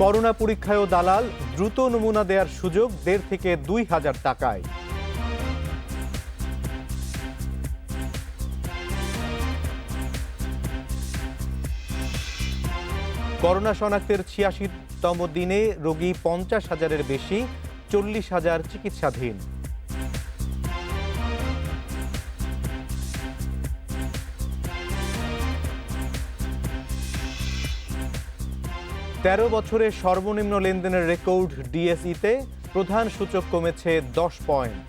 Corona পরীক্ষায়ও দালাল, দ্রুত নমুনা দেওয়ার সুযোগ 1,500 থেকে 2,000 টাকায়। করোনা শনাক্তের 86তম দিনে রোগী 50,000-এর বেশি, 40,000 চিকিৎসাধীন। তেরো বছরে সর্বনিম্ন লেনদেনের রেকর্ড ডিএসইতে, প্রধান সূচক কমেছে 10 পয়েন্ট।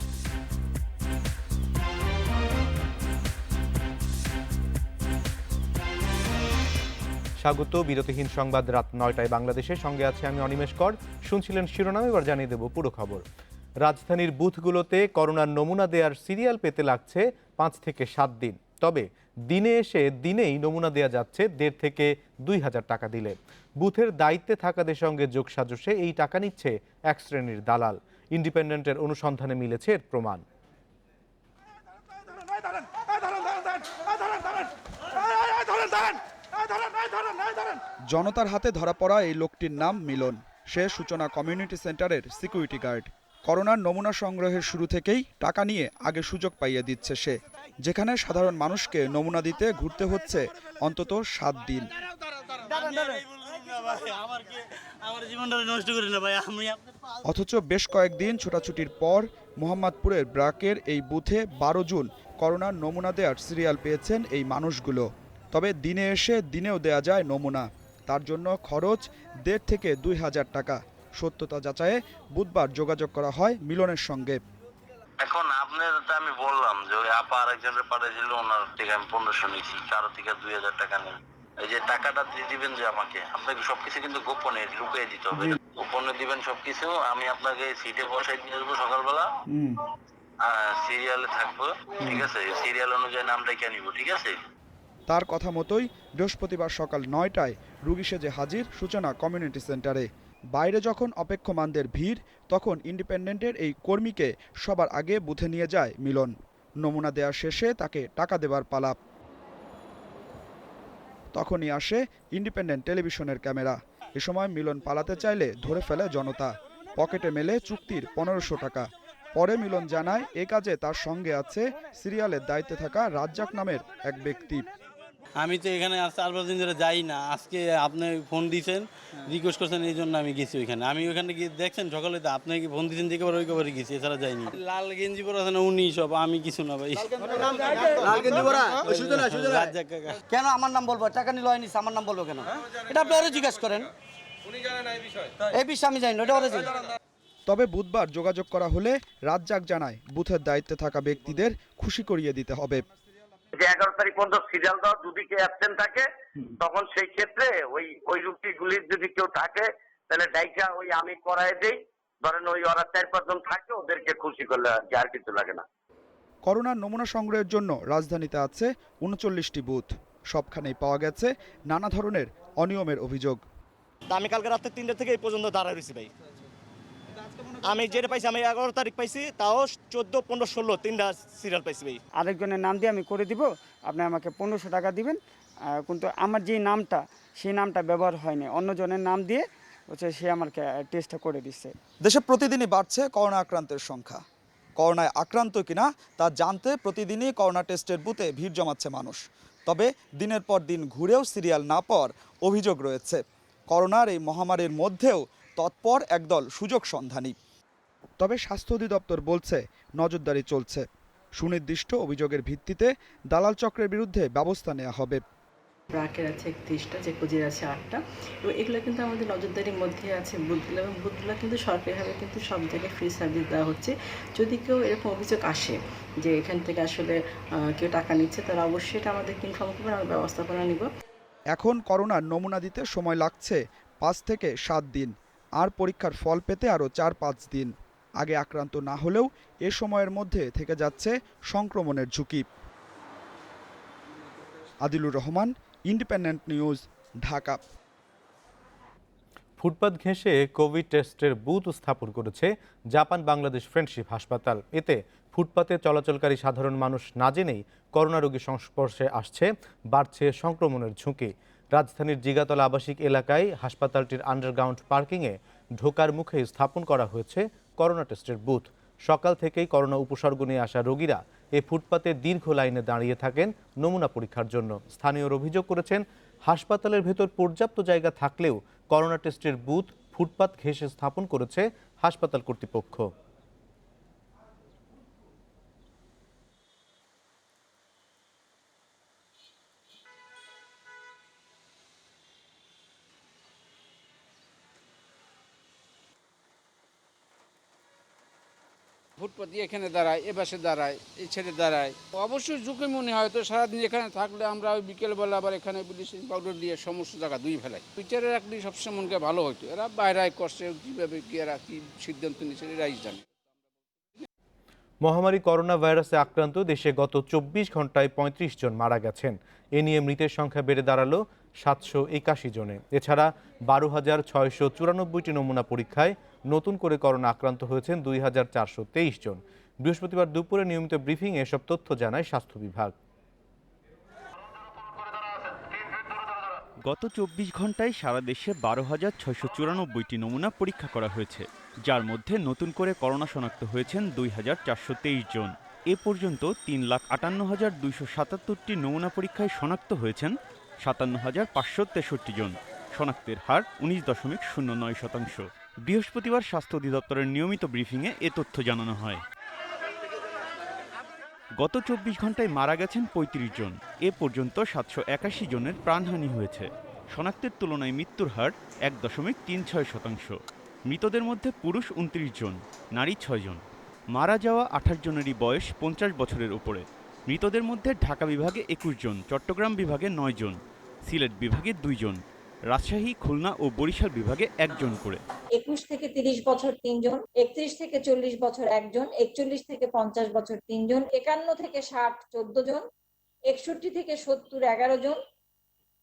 স্বাগত বিরতিহীন সংবাদ রাত 9টায় বাংলাদেশের সঙ্গে আছে আমি অনিমেষ কর। শুনছিলেন শিরোনাম, এবার জানিয়ে দেব পুরো খবর। রাজধানীর বুথগুলোতে করোনার নমুনা দেওয়ার সিরিয়াল পেতে লাগছে 5 থেকে 7 দিন। তবে দিনে এসে দিনেই নমুনা দেওয়া যাচ্ছে 1,500 থেকে 2,000 টাকা দিলে। বুথের দায়িত্বে থাকাদের সঙ্গে যোগসাজশে এই টাকা নিচ্ছে এক শ্রেণীর দালাল। ইন্ডিপেন্ডেন্টের অনুসন্ধানে মিলেছে এর প্রমাণ। জনতার হাতে ধরা পড়া এই লোকটির নাম মিলন। সে সূচনা কমিউনিটি সেন্টারের সিকিউরিটি গার্ড। করোনার নমুনা সংগ্রহের শুরু থেকেই টাকা নিয়ে আগে সুযোগ পাইয়ে দিচ্ছে সে, যেখানে সাধারণ মানুষকে নমুনা দিতে ঘুরতে হচ্ছে অন্তত 7 দিন। অথচ বেশ কয়েকদিন ছোটাছুটির পর মোহাম্মদপুরের ব্রাকের এই বুথে 12 জুন করোনার নমুনা দেওয়ার সিরিয়াল পেয়েছেন এই মানুষগুলো। তবে দিনে এসে দিনেও দেয়া যায় নমুনা, তার জন্য খরচ 1,500 থেকে 2,000 টাকা। সত্যতা যাচাইয়ে বুধবার যোগাযোগ করা হয় মিলনের সঙ্গে। এখন আপনার আমি বললাম যে ওই আপা আরেকজনের পাঠিয়েছিল, ওনার থেকে আমি 1500 নিয়েছি, কারো থেকে 2,000 টাকা নেই। এই যে টাকাটা দিয়ে দিবেন যে আমাকে, আপনাকে সবকিছু কিন্তু গোপনে লুকিয়ে দিতে হবে। গোপনে দিবেন সবকিছু, আমি আপনাকে সিটে বসাই দিয়ে দেবো সকালবেলা, সিরিয়ালে থাকবো, ঠিক আছে? সিরিয়াল অনুযায়ী নাম রেখে নিব, ঠিক আছে? তার কথা মতোই বৃহস্পতিবার সকাল 9টায় রুগী সেজে হাজির সূচনা কমিউনিটি সেন্টারে। বাইরে যখন অপেক্ষমানদের ভিড়, তখন ইন্ডিপেন্ডেন্টের এই কর্মীকে সবার আগে বুথে নিয়ে যায় মিলন। নমুনা দেওয়া শেষে তাকে টাকা দেবার পালা। তখনই আসে ইন্ডিপেন্ডেন্ট টেলিভিশনের ক্যামেরা। এ সময় মিলন পালাতে চাইলে ধরে ফেলে জনতা। পকেটে মেলে চুক্তির 1500 টাকা। পরে মিলন জানায় এ কাজে তার সঙ্গে আছে সিরিয়ালের দায়িত্বে থাকা রাজ্জাক নামের এক ব্যক্তি। আমি তো এখানে আজ 4-5 দিন ধরে যাই না, আজকে আপনি ফোন দিয়েছেন, রিকোয়েস্ট করছেন, এই জন্য আমি গেছি ওইখানে। আমি ওইখানে গিয়ে দেখছেন সকালে তো আপনি কি ফোন দিয়েছেন, দেখে ওই খবরে গেছি, এছাড়া যাইনি। লাল গেঞ্জি পরা আছে না উনি, সব আমি কিছু না ভাই। রাজ্জাক কাকা। কেন আমার নাম বলবো? টাকা নিল হয়নি, আমার নাম বলবো কেন? এটা আপনি ওরা জিজ্ঞাসা করেন। এই বিষয় আমি জানি না, এটা ওরা জানি। তবে বুধবার যোগাযোগ করা হলে রাজ্জাক জানায় বুথের দায়িত্বে থাকা ব্যক্তিদের খুশি করিয়ে দিতে হবে। 11 তারিখ পর্যন্ত সিরিয়াল দেওয়া, যদি কেউ অ্যাবসেন্ট থাকে তখন সেই ক্ষেত্রে ওই রুগীগুলির যদি কেউ থাকে তাহলে ডাইকা আমি করাই দেই। ধরেন ওরা 4-5 জন থাকে, ওদেরকে খুশি করলে আর কিছু লাগে না। করোনার নমুনা সংগ্রহের জন্য রাজধানীতে আছে 39টি বুথ। সবখানেই পাওয়া গেছে নানা ধরনের অনিয়মের অভিযোগ। আমি কালকে রাতে 3টা থেকে এই পর্যন্ত দাঁড়ায় রয়েছি ভাই। আমি যেটা পাইছি, আমি 11 তারিখ পাইছি, তাও 14, 15, 16 3টা সিরিয়াল পাইছি ভাই। আরেকজনের নাম দিয়ে আমি করে দিব, আপনি আমাকে 1500 টাকা দিবেন। কিন্তু আমার যে নামটা, সেই নামটা ব্যবহার হয়নি, অন্যজনের নাম দিয়ে হচ্ছে সে আমাকে টেস্টটা করে দিচ্ছে। দেশে প্রতিদিনই বাড়ছে করোনা আক্রান্তের সংখ্যা। করোনায় আক্রান্ত কিনা তা জানতে প্রতিদিনই করোনা টেস্টের বুথে ভিড় জমাচ্ছে মানুষ। তবে দিনের পর দিন ঘুরেও সিরিয়াল না পাওয়ার অভিযোগ রয়েছে। করোনার এই মহামারীর মধ্যেও তৎপর একদল সুযোগ সন্ধানী। তবে স্বাস্থ্য অধিদপ্তর বলছে নজরদারি চলছে। সুনির্দিষ্ট অভিযোগের ভিত্তিতে দালাল চক্রের বিরুদ্ধে ব্যবস্থা নেওয়া হবে। ব্রাকের আছে 31টা, যে কোজির আছে 8টা, এবং এগুলো কিন্তু আমাদের নজরদারির মধ্যে আছে বুথগুলো, এবং বুথগুলো কিন্তু সরকারিভাবে কিন্তু সব জায়গায় ফ্রি সার্ভিস দেওয়া হচ্ছে। যদি কেউ এরকম অভিযোগ আসে যে এখান থেকে আসলে কেউ টাকা নিচ্ছে, তারা অবশ্যই এটা আমাদেরকে ইনফর্ম করবেন, আমরা ব্যবস্থাপনা নিব। এখন করোনার নমুনা দিতে সময় লাগছে 5 থেকে 7 দিন, আর পরীক্ষার ফল পেতে আরও 4-5 দিন। আগে আক্রান্ত না হলেও এ সময়ের মধ্যে থেকে যাচ্ছে সংক্রমণের ঝুঁকি। Adilur Rahman, independent news, Dhaka. ফুটপাত ঘেঁষে কোভিড টেস্টের বুথ স্থাপন করেছে জাপান বাংলাদেশ ফ্রেন্ডশিপ হাসপাতাল। এতে ফুটপাতে চলাচলকারী সাধারণ মানুষ না জেনেই করোনা রোগীর সংস্পর্শে আসছে, বাড়ছে সংক্রমণের ঝুঁকি। রাজধানীর জিগাতলা আবাসিক এলাকায় হাসপাতালটির আন্ডারগ্রাউন্ড পার্কিংয়ে ঢোকার মুখে স্থাপন করা হয়েছে করোনা টেস্টের বুথ। সকাল থেকেই করোনা উপসর্গ নিয়ে আসা রোগীরা এ ফুটপাতে দীর্ঘ লাইনে দাঁড়িয়ে থাকেন নমুনা পরীক্ষার জন্য। স্থানীয়রা অভিযোগ করেছেন, হাসপাতালের ভেতর পর্যাপ্ত জায়গা থাকলেও করোনা টেস্টের বুথ ফুটপাত ঘেঁষে স্থাপন করেছে হাসপাতাল কর্তৃপক্ষ। ফুটপাতি এখানে দাঁড়ায়, এ পাশে দাঁড়ায়, এই ছেড়ে দাঁড়ায়। অবশ্যই ঝুঁকি মনে হয়, তো সারাদিন এখানে থাকলে আমরা ওই বিকেলবেলা আবার এখানে ব্লিচিং পাউডার দিয়ে সমস্ত জায়গা ধুই ফেলাই। বিচারে রাখলে সবসময় মনকে ভালো হইতো। এরা বাইরে করছে, কীভাবে কি এরা কি সিদ্ধান্ত নিচ্ছে এরাই জানে। মহামারী করোনা ভাইরাসে আক্রান্ত দেশে গত 24 ঘন্টায় 35 জন মারা গেছেন। এ নিয়ে মৃতের সংখ্যা বেড়ে দাঁড়ালো 781 জনে। এছাড়া 12,694টি নমুনা পরীক্ষায় নতুন করে করোনা আক্রান্ত হয়েছেন 2,423 জন। বৃহস্পতিবার দুপুরে নিয়মিত ব্রিফিংয়ে এসব তথ্য জানায় স্বাস্থ্য বিভাগ। গত 24 ঘন্টায় সারা দেশে 12,694টি নমুনা পরীক্ষা করা হয়েছে, যার মধ্যে নতুন করে করোনা শনাক্ত হয়েছেন 2,423 জন। এ পর্যন্ত 3,58,277টি নমুনা পরীক্ষায় শনাক্ত হয়েছেন 57,563 জন। শনাক্তের হার 19.09%। বৃহস্পতিবার স্বাস্থ্য অধিদপ্তরের নিয়মিত ব্রিফিংয়ে এ তথ্য জানানো হয়। গত 24 ঘন্টায় মারা গেছেন 35 জন। এ পর্যন্ত 781 জনের প্রাণহানি হয়েছে। শনাক্তের তুলনায় মৃত্যুর হার 1.36%। মৃতদের মধ্যে পুরুষ 29 জন, নারী 6 জন। মারা যাওয়া 28 জনেরই বয়স 50 বছরের উপরে। মৃতদের মধ্যে ঢাকা বিভাগে 21 জন, চট্টগ্রাম বিভাগে 9 জন, সিলেট বিভাগে 2 জন, রাজশাহী, খুলনা ও বরিশাল বিভাগে 1 জন করে। 21 থেকে 30 বছর 3 জন, 31 থেকে 40 বছর 1 জন, 41 থেকে 50 বছর 3 জন, 51 থেকে 60 14 জন, 61 থেকে 70 11 জন,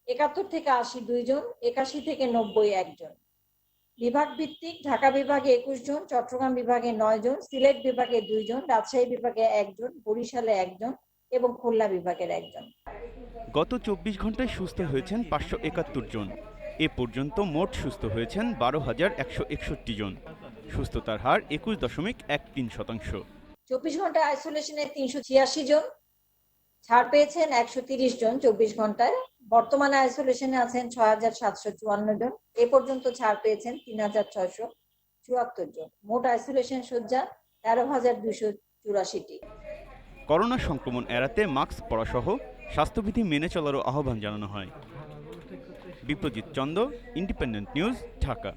71 থেকে 80 2 জন, 81 থেকে 90 1 জন। বিভাগ ভিত্তিক ঢাকা বিভাগে 21 জন, চট্টগ্রাম বিভাগে 9 জন, সিলেট বিভাগে 2 জন, রাজশাহী বিভাগে 1 জন, বরিশালে 1 জন এবং খুলনা বিভাগের 1 জন। গত 24 ঘন্টায় সুস্থ হয়েছেন 571 জন। এ পর্যন্ত মোট সুস্থ হয়েছেন 12,161 জন। সুস্থতার হার 21.13%। 24 ঘন্টা আইসোলেশনে 386 জন, ছাড় পেয়েছেন 130 জন 24 ঘন্টায়। বর্তমানে আইসোলেশনে আছেন 6,754 জন। এ পর্যন্ত ছাড় পেয়েছেন 3,674 জন। মোট আইসোলেশন শয্যা 13,284টি। করোনা সংক্রমণ এড়াতে মাস্ক পরা সহ স্বাস্থ্যবিধি মেনে চলারও আহ্বান জানানো হয়। Biprajit Chanda, independent news, Dhaka.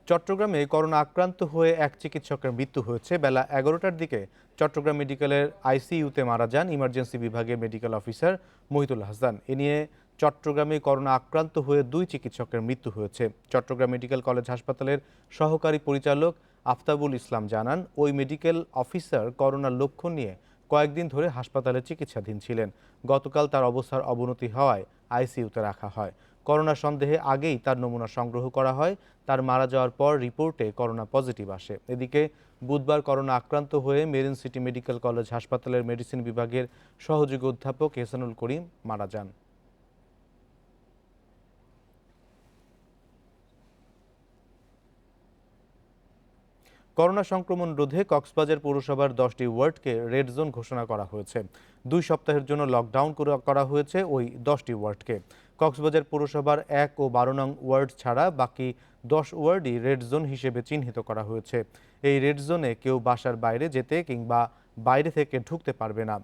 চট্টগ্রামে করোনা আক্রান্ত হয়ে এক চিকিৎসকের মৃত্যু হয়েছে। বেলা 11টার দিকে চট্টগ্রাম মেডিকেলের আইসিইউতে মারা যান ইমার্জেন্সি বিভাগের মেডিকেল অফিসার মহিতুল হাসান। এ নিয়ে চট্টগ্রামে করোনা আক্রান্ত হয়ে 2 চিকিৎসকের মৃত্যু হয়েছে। চট্টগ্রাম মেডিকেল কলেজ হাসপাতালের সহকারী পরিচালক আফতাবুল ইসলাম জানান, ওই মেডিকেল অফিসার করোনার লক্ষণ নিয়ে কয়েকদিন ধরে হাসপাতালে চিকিৎসাধীন ছিলেন। গতকাল তার অবস্থার অবনতি হওয়ায় আইসিইউতে রাখা হয়। করোনা সন্দেহে আগেই তার নমুনা সংগ্রহ করা হয়। তার মারা যাওয়ার পর রিপোর্টে করোনা পজিটিভ আসে। এদিকে বুধবার করোনা আক্রান্ত হয়ে মেরিন সিটি মেডিকেল কলেজ হাসপাতালের মেডিসিন বিভাগের সহযোগী অধ্যাপক এহসানুল করিম মারা যান। করোনা সংক্রমণ রোধে কক্সবাজার পৌরসভার 10টি ওয়ার্ডকে রেড জোন ঘোষণা করা হয়েছে। 2 সপ্তাহের জন্য লকডাউন করা হয়েছে ওই 10টি ওয়ার্ডকে। কক্সবাজার পৌরসভার 1 ও 12 নং ওয়ার্ড ছাড়া বাকি 10 ওয়ার্ডই রেড জোন হিসেবে চিহ্নিত করা হয়েছে। এই রেড জোনে কেউ বাসার বাইরে যেতে কিংবা বাইরে থেকে ঢুকতে পারবে না।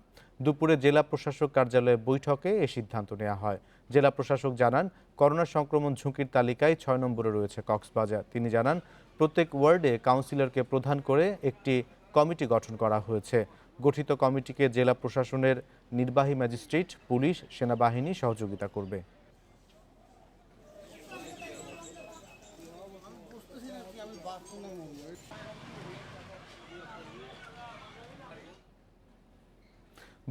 দুপুরে জেলা প্রশাসক কার্যালয়ে বৈঠকে এই সিদ্ধান্ত নেওয়া হয়। জেলা প্রশাসক জানান, করোনা সংক্রমণ ঝুঁকির তালিকায় 6 নম্বরে রয়েছে কক্সবাজার। তিনি জানান, প্রত্যেক ওয়ার্ডে কাউন্সিলরকে প্রধান করে একটি কমিটি গঠন করা হয়েছে। গঠিত কমিটিকে জেলা প্রশাসনের নির্বাহী ম্যাজিস্ট্রেট, পুলিশ, সেনাবাহিনী সহযোগিতা করবে।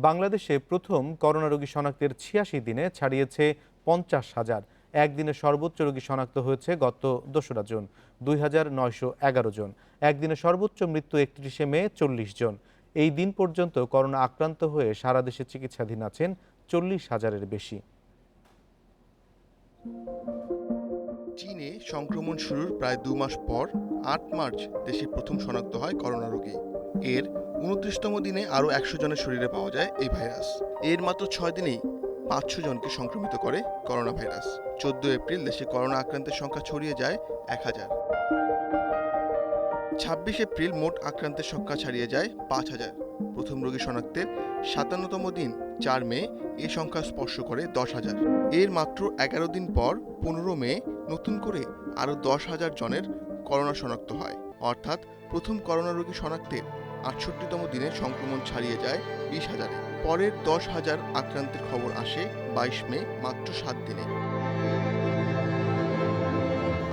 বাংলাদেশে প্রথম করোনা রোগী শনাক্তের 86 দিনে ছাড়িয়েছে 50,000। একদিনে সর্বোচ্চ রোগী শনাক্ত হয়েছে গত 2রা জুন 2,911 জন। একদিনে সর্বোচ্চ মৃত্যু 31শে মে 40 জন। এই দিন পর্যন্ত করোনা আক্রান্ত হয়ে সারা দেশে চিকিৎসাধীন আছেন 40,000-এর বেশি। চীনে সংক্রমণ শুরুর প্রায় 2 মাস পর 8 মার্চ দেশে প্রথম শনাক্ত হয় করোনা রোগী। এর 29তম দিনে আরও 100 জনের শরীরে পাওয়া যায় এই ভাইরাস। এর মাত্র 6 দিনেই 500 জনকে সংক্রমিত করে করোনা ভাইরাস। 14 এপ্রিল দেশে করোনা আক্রান্তের সংখ্যা ছড়িয়ে যায় 1000। 26 এপ্রিল মোট আক্রান্তের সংখ্যা ছাড়িয়ে যায় 5000। প্রথম রোগী শনাক্তের 57তম দিন 4 মে এ সংখ্যা স্পর্শ করে 10,000। এর মাত্র 11 দিন পর 15 মে নতুন করে আরও 10,000 জনের করোনা শনাক্ত হয়। অর্থাৎ প্রথম করোনা রোগী শনাক্তের 68তম দিনে সংক্রমণ ছাড়িয়ে যায় 20,000-এ। পরের 10,000 আক্রান্তের খবর আসে 22 মে, মাত্র 7 দিনে।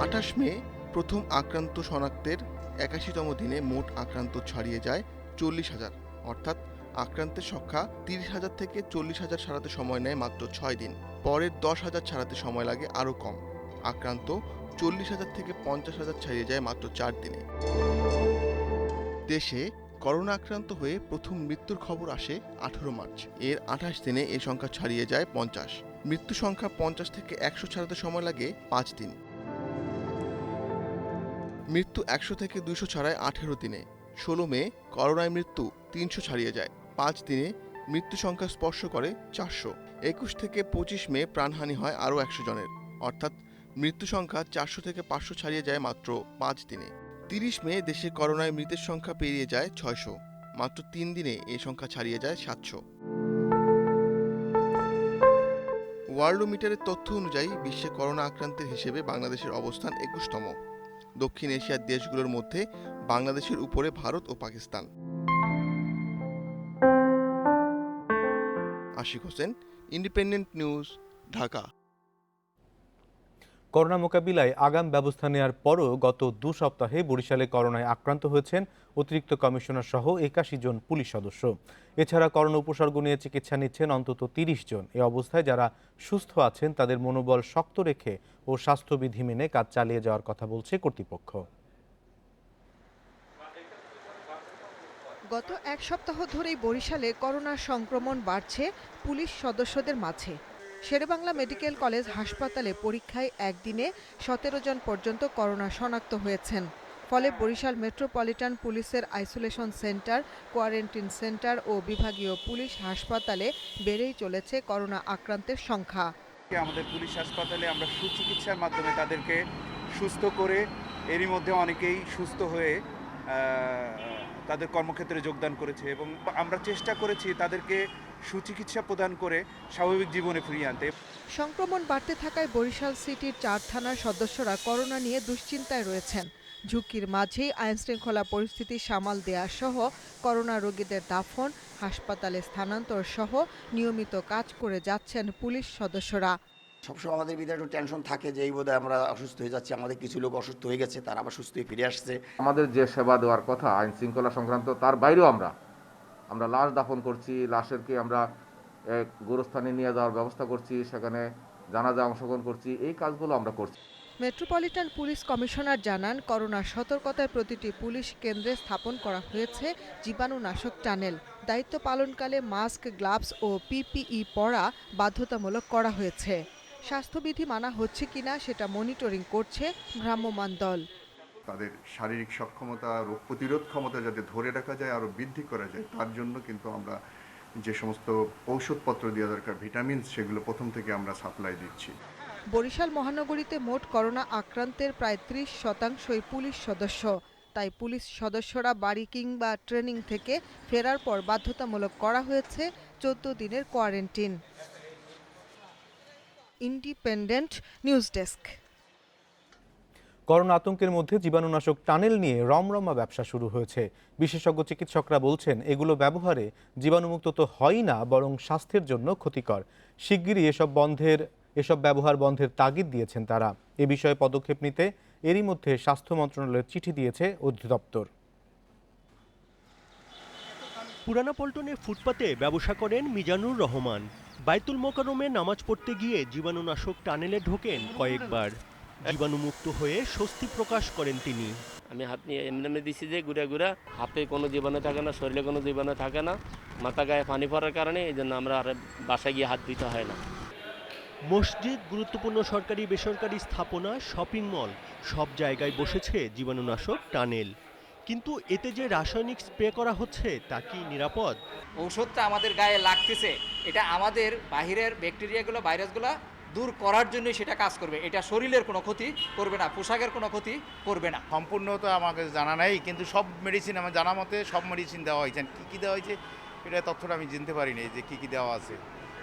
28 মে প্রথম আক্রান্ত শনাক্তের 81তম দিনে মোট আক্রান্ত ছাড়িয়ে যায় 40,000। অর্থাৎ আক্রান্তের সংখ্যা 30,000 থেকে 40,000 ছাড়াতে সময় নেয় মাত্র 6 দিন। পরের 10,000 ছাড়াতে সময় লাগে আরও কম। আক্রান্ত 40,000 থেকে 50,000 ছাড়িয়ে যায় মাত্র 4 দিনে। দেশে করোনা আক্রান্ত হয়ে প্রথম মৃত্যুর খবর আসে 18 মার্চ। এর 28 দিনে এ সংখ্যা ছাড়িয়ে যায় 50। মৃত্যু সংখ্যা 50 থেকে 100 ছাড়াতে সময় লাগে 5 দিন। মৃত্যু 100 থেকে 200 ছাড়ায় 18 দিনে। 16 মে করোনায় মৃত্যু 300 ছাড়িয়ে যায়। 5 দিনে মৃত্যু সংখ্যা স্পর্শ করে 400। 21 থেকে 25 মে প্রাণহানি হয় আরও 100 জনের। অর্থাৎ মৃত্যু সংখ্যা 400 থেকে 500 ছাড়িয়ে যায় মাত্র 5 দিনে। 30 মে দেশে করোনায় মৃতের সংখ্যা পেরিয়ে যায় 600। মাত্র 3 দিনে এই সংখ্যা ছাড়িয়ে যায় 700। ওয়ার্ল্ডোমিটারের তথ্য অনুযায়ী বিশ্বে করোনা আক্রান্তের হিসেবে বাংলাদেশের অবস্থান 21তম। দক্ষিণ এশিয়ার দেশগুলোর মধ্যে বাংলাদেশের উপরে ভারত ও Pakistan. Ashik Hossain, independent news, Dhaka. Corona মোকাবিলায় আগাম ব্যবস্থা নেওয়ার পরও গত 2 সপ্তাহে বরিশালে করোনায় আক্রান্ত হয়েছেন অতিরিক্ত কমিশনার সহ 81 জন পুলিশ সদস্য। এছাড়া করোনা উপসর্গ নিয়ে চিকিৎসা নিচ্ছেন অন্তত 30 জন। এ অবস্থায় যারা সুস্থ আছেন তাদের মনোবল শক্ত রেখে ও স্বাস্থ্যবিধি মেনে কাজ চালিয়ে যাওয়ার কথা বলছে কর্তৃপক্ষ। গত 1 সপ্তাহ ধরেই বরিশালে করোনার সংক্রমণ বাড়ছে পুলিশ সদস্যদের মাঝে। শেরেবাংলা মেডিকেল কলেজ হাসপাতালে পরীক্ষায় একদিনে 17 জন পর্যন্ত করোনা শনাক্ত হয়েছেন। ফলে বরিশাল মেট্রোপলিটন পুলিশের আইসোলেশন সেন্টার, কোয়ারেন্টিন সেন্টার ও বিভাগীয় পুলিশ হাসপাতালে বেড়েই চলেছে করোনা আক্রান্তের সংখ্যা। আমাদের পুলিশ হাসপাতালে আমরা সুচিকিৎসার মাধ্যমে তাদেরকে সুস্থ করে এরই মধ্যে অনেকেই সুস্থ হয়ে তাদের কর্মক্ষেত্রে যোগদান করেছে এবং আমরা চেষ্টা করেছি তাদেরকে সুচিকিৎসা প্রদান করে স্বাভাবিক জীবনে ফিরিয়ে আনতে। সংক্রমণ বাড়তে থাকায় বরিশাল সিটির 4 থানার সদস্যরা করোনা নিয়ে দুশ্চিন্তায় রয়েছেন। ঝুঁকির মাঝেই আইনশৃঙ্খলা পরিস্থিতি সামাল দেওয়া সহ করোনা রোগীদের দাফন, হাসপাতালে স্থানান্তর সহ নিয়মিত কাজ করে যাচ্ছেন পুলিশ সদস্যরা। সবসময় আমাদের ভিতরে একটু টেনশন থাকে যে এই বোধহয় আমরা অসুস্থ হয়ে যাচ্ছি, আমাদের কিছু লোক অসুস্থ হয়ে গেছে, তারা আবার সুস্থ হয়ে ফিরে আসছে। আমাদের যে সেবা দেওয়ার কথা আইন শৃঙ্খলা সংক্রান্ত, তার বাইরেও আমরা লাশ দাফন করছি, লাশেরকে আমরা গোরস্থানে নিয়ে যাওয়ার ব্যবস্থা করছি, সেখানে জানাজা অংশগ্রহণ করছি, এই কাজগুলো আমরা করছি। মেট্রোপলিটন পুলিশ কমিশনার জানান, করোনার সতর্কতায় প্রতিটি পুলিশ কেন্দ্রে স্থাপন করা হয়েছে জীবাণুনাশক টানেল। দায়িত্ব পালনকালে মাস্ক, গ্লাভস ও পিপিই পরা বাধ্যতামূলক করা হয়েছে। স্বাস্থ্যবিধি মানা হচ্ছে কিনা সেটা মনিটরিং করছে ভ্রাম্যমাণ দল। তাদের শারীরিক সক্ষমতা, রোগ প্রতিরোধ ক্ষমতা যাতে ধরে রাখা যায়, আরও বৃদ্ধি করা যায়, তার জন্য কিন্তু আমরা যে সমস্ত ঔষধপত্র দেওয়া দরকার, ভিটামিন, সেগুলো প্রথম থেকে আমরা সাপ্লাই দিচ্ছি। বরিশাল মহানগরীতে মোট করোনা আক্রান্তের প্রায় 30% পুলিশ সদস্য। তাই পুলিশ সদস্যরা বাড়ি কিংবা ট্রেনিং থেকে ফেরার পর বাধ্যতামূলক করা হয়েছে 14 দিনের quarantine. Independent news desk. Corona আতঙ্কের মধ্যে জীবাণুনাশক টানেল নিয়ে রমরমা ব্যবসা শুরু হয়েছে। বিশেষজ্ঞ চিকিৎসকরা বলছেন, এগুলো ব্যবহারে জীবাণুমুক্ত তো হয়ই না, বরং স্বাস্থ্যের জন্য ক্ষতিকর। শিগগিরই এসব ব্যবহার বন্ধের তাগিদ দিয়েছেন তারা। এ বিষয়ে পদক্ষেপ নিতে এরই মধ্যে স্বাস্থ্য মন্ত্রণালয়ের চিঠি দিয়েছে অধিদপ্তর। পুরানা পল্টনে ফুটপাতে ব্যবসা করেন মিজানুর রহমান। বাইতুল মোকাররমে নামাজ পড়তে গিয়ে জীবাণুনাশক টানেলে ঢোকেন কয়েকবার। জীবাণুমুক্ত হয়ে স্বস্তি প্রকাশ করেন তিনি। আমি হাত নিয়ে এমনি দিছি যে ঘুরে ঘুরে হাতে কোনো জীবাণু থাকে না, শরীরে কোনো জীবাণু থাকে না, মাথা গায়ে পানি পড়ার কারণে এই জন্য আমরা আর বাসায় গিয়ে হাত দিতে হয় না। মসজিদ, গুরুত্বপূর্ণ সরকারি বেসরকারি স্থাপনা, শপিং মল সব জায়গায় বসেছে জীবাণুনাশক টানেল। কিন্তু এতে যে রাসায়নিক স্প্রে করা হচ্ছে তা কি নিরাপদ? ঔষধটা আমাদের গায়ে লাগতেছে, এটা আমাদের বাহিরের ব্যাকটেরিয়াগুলো, ভাইরাসগুলো দূর করার জন্য সেটা কাজ করবে। এটা শরীরের কোনো ক্ষতি করবে না, পোশাকের কোনো ক্ষতি করবে না। সম্পূর্ণ তো আমাকে জানা নাই, কিন্তু সব মেডিসিন আমার জানা মতে সব মেডিসিন দেওয়া হয়েছে। কী দেওয়া হয়েছে এটা তথ্যটা আমি জানতে পারিনি যে কী দেওয়া আছে,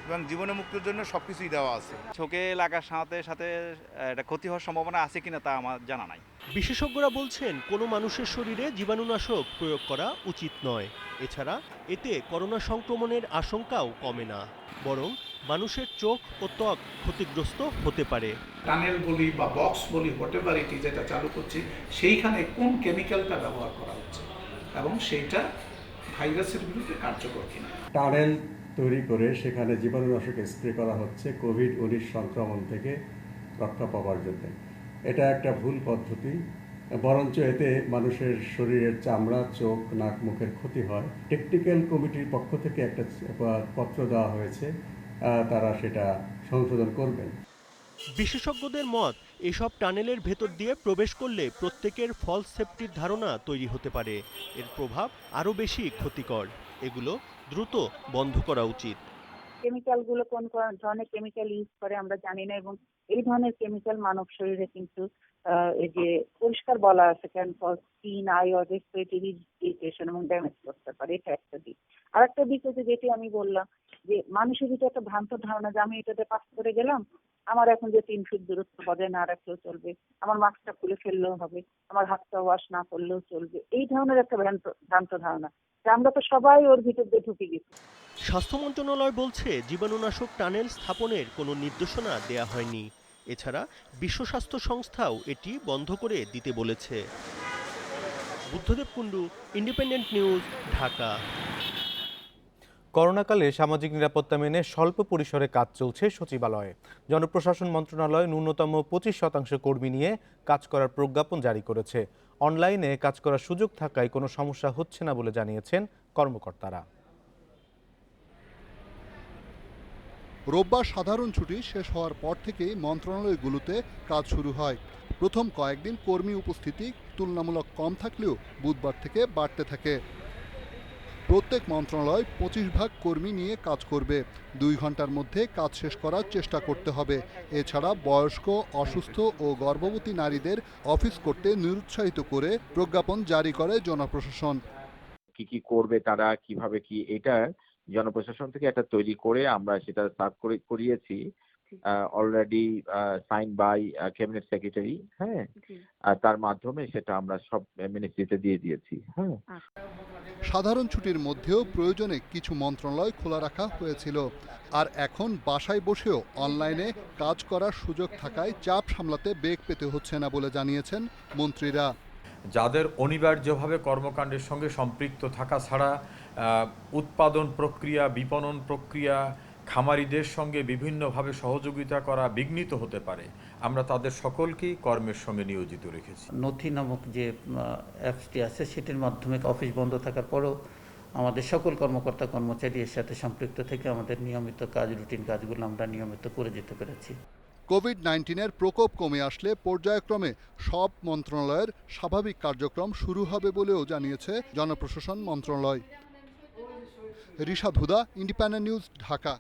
এবং জীবাণুমুক্তের জন্য সব কিছুই দেওয়া আছে। চোখে লাগার সাথে সাথে এটা ক্ষতি হওয়ার সম্ভাবনা আছে কিনা তা আমার জানা নাই। বিশেষজ্ঞরা বলছেন কোনো মানুষের শরীরে জীবাণুনাশক প্রয়োগ করা উচিত নয়। এছাড়া এতে করোনা সংক্রমণের আশঙ্কাও কমে না, বরং মানুষের চোখ ও ত্বক ক্ষতিগ্রস্ত হতে পারে। টানেল বলি বা বক্স বলি, হোয়াটএভার ইট ইজ, যেটা চালু করছি সেইখানে কোন কেমিক্যালটা ব্যবহার করা হচ্ছে এবং সেইটা ভাইরাসের বিরুদ্ধে কার্যকর কিনা। টানেল তৈরি করে সেখানে জীবাণুনাশক স্প্রে করা হচ্ছে কোভিড-19 সংক্রমণ থেকে রক্ষা পাওয়ার জন্য। এটা একটা ভুল পদ্ধতি, বরঞ্চ এতে মানুষের শরীরের চামড়া, চোখ, নাক, মুখের ক্ষতি হয়। টেকনিক্যাল কমিটির পক্ষ থেকে একটা পত্র দেওয়া হয়েছে, তারা সেটা সংশোধন করবেন। বিশেষজ্ঞদের মত, এসব টানেলের ভেতর দিয়ে প্রবেশ করলে প্রত্যেকের ফলস সেফটির ধারণা তৈরি হতে পারে। এর প্রভাব আরও বেশি ক্ষতিকর। এগুলো দ্রুত বন্ধ করা উচিত। কেমিক্যালগুলো কোন ধরনের কেমিক্যাল ইউজ করে আমরা জানি না, এবং এই ধরনের কেমিক্যাল মানব শরীরে কিন্তু এই যে পরিষ্কার বলা আছে can cause skin, eye or respiratory irritation এবং ড্যামেজ করতে পারে। এটা একটা দিক। আর একটা দিক হচ্ছে যেটি আমি বললাম যে মানুষের ভিতরে একটা ভ্রান্ত ধারণা যে আমি এটাতে পাস করে গেলাম, আমার এখন যে 3 ফিট দূরত্ব বজায় না রাখলেও চলবে, আমার মাস্কটা খুলে ফেললেও হবে, আমার হাতটা ওয়াশ না করলেও চলবে। এই ধরনের একটা ভ্রান্ত ধারণা, আমরা তো সবাই ওর ভিতর দিয়ে ঢুকে গেছি। স্বাস্থ্য মন্ত্রণালয় বলছে জীবাণুনাশক টানেল স্থাপনের কোনো নির্দেশনা দেয়া হয়নি। এছাড়া বিশ্ব স্বাস্থ্য সংস্থাও এটি বন্ধ করে দিতে বলেছে। Buddhadeb Kundu, independent news, Dhaka. করোনাকালে সামাজিক নিরাপত্তা মেনে স্বল্প পরিসরে কাজ চলছে সচিবালয়ে। জনপ্রশাসন মন্ত্রণালয় ন্যূনতম 25% কর্মী নিয়ে কাজ করার প্রজ্ঞাপন জারি করেছে। অনলাইনে কাজ করার সুযোগ থাকায় কোনো সমস্যা হচ্ছে না বলে জানিয়েছেন কর্মকর্তারা। রোববার সাধারণ ছুটি শেষ হওয়ার পর থেকেই মন্ত্রণালয়গুলোতে কাজ শুরু হয়। প্রথম কয়েকদিন কর্মী উপস্থিতি তুলনামূলক কম থাকলেও বুধবার থেকে বাড়তে থাকে। প্রত্যেক মন্ত্রণালয় 25 ভাগ কর্মী নিয়ে কাজ করবে। 2 ঘন্টার মধ্যে কাজ শেষ করার চেষ্টা করতে হবে। এছাড়া বয়স্ক, অসুস্থ ও গর্ভবতী নারীদের অফিস করতে নিরুৎসাহিত করে প্রজ্ঞাপন জারি করে জনপ্রশাসন। কি করবে তারা, কিভাবে কি, এটা জনপ্রশাসন থেকে একটা তৈরি করে আমরা সেটা সার্ভ করিয়েছি already, sign by cabinet secretary. হ্যাঁ, তার মাধ্যমে সেটা আমরা সব মিনিস্ট্রিতে দিয়ে দিয়েছি। হ্যাঁ, সাধারণ ছুটির মধ্যেও প্রয়োজনে কিছু মন্ত্রণালয় খোলা রাখা হয়েছিল। আর এখন বাসায় বসেও অনলাইনে কাজ করার সুযোগ থাকায় চাপ সামলাতে বেগ পেতে হচ্ছে না বলে জানিয়েছেন মন্ত্রীরা। যাদের অনিবার্যভাবে কর্মকাণ্ডের সঙ্গে সম্পৃক্ত থাকা ছাড়া উৎপাদন প্রক্রিয়া, বিপণন প্রক্রিয়া, খামারিদের সঙ্গে বিভিন্নভাবে সহযোগিতা করা বিঘ্নিত হতে পারে, আমরা তাদের সকলকেই কর্মের সঙ্গে নিয়োজিত রেখেছি। নথি নামক যে অ্যাপসটি আছে সেটির মাধ্যমে অফিস বন্ধ থাকার পরেও আমাদের সকল কর্মকর্তা কর্মচারী এর সাথে সম্পৃক্ত থেকে আমাদের নিয়মিত কাজ, রুটিন কাজগুলো আমরা নিয়মিত করে যেতে পেরেছি। কোভিড-19-এর প্রকোপ কমে আসলে পর্যায়ক্রমে সব মন্ত্রণালয়ের স্বাভাবিক কার্যক্রম শুরু হবে বলেও জানিয়েছে জনপ্রশাসন মন্ত্রণালয়। রিশাদ হুদা, ইন্ডিপেন্ডেন্ট নিউজ, ঢাকা।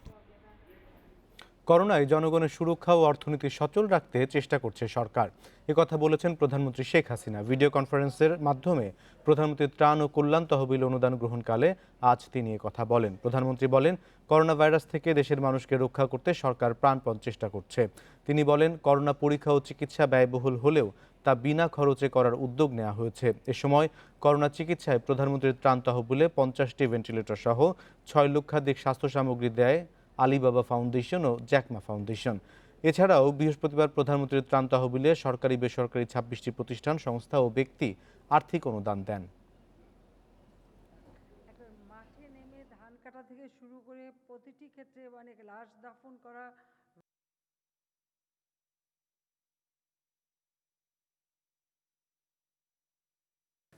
করোনায় জনগণের সুরক্ষা ও অর্থনীতি সচল রাখতে চেষ্টা করছে সরকার, একথা বলেছেন প্রধানমন্ত্রী শেখ হাসিনা। ভিডিও কনফারেন্সের মাধ্যমে প্রধানমন্ত্রীর ত্রাণ ও কল্যাণ তহবিল অনুদান গ্রহণকালে আজ তিনি কথা বলেন। প্রধানমন্ত্রী বলেন, করোনা ভাইরাস থেকে দেশের মানুষকে রক্ষা করতে সরকার প্রাণপণ চেষ্টা করছে। তিনি বলেন, করোনা পরীক্ষা ও চিকিৎসা ব্যয়বহুল হলেও তা বিনা খরচে করার উদ্যোগ নেওয়া হয়েছে। এ সময় করোনা চিকিৎসায় প্রধানমন্ত্রীর ত্রাণ তহবিলে 50টি ভেন্টিলেটর সহ 6 লক্ষাধিক স্বাস্থ্য সামগ্রী দেয় আলিবাবা ফাউন্ডেশন ও জ্যাকমা ফাউন্ডেশন। এছাড়াও বৃহস্পতিবার প্রধানমন্ত্রীর ত্রাণ তহবিলে সরকারি বেসরকারি 26টি প্রতিষ্ঠান, সংস্থা ও ব্যক্তি আর্থিক অনুদান দেন। মাঠে নেমে ধান কাটা থেকে শুরু করে প্রতিটি ক্ষেত্রে অনেক লাশ দাফন করা।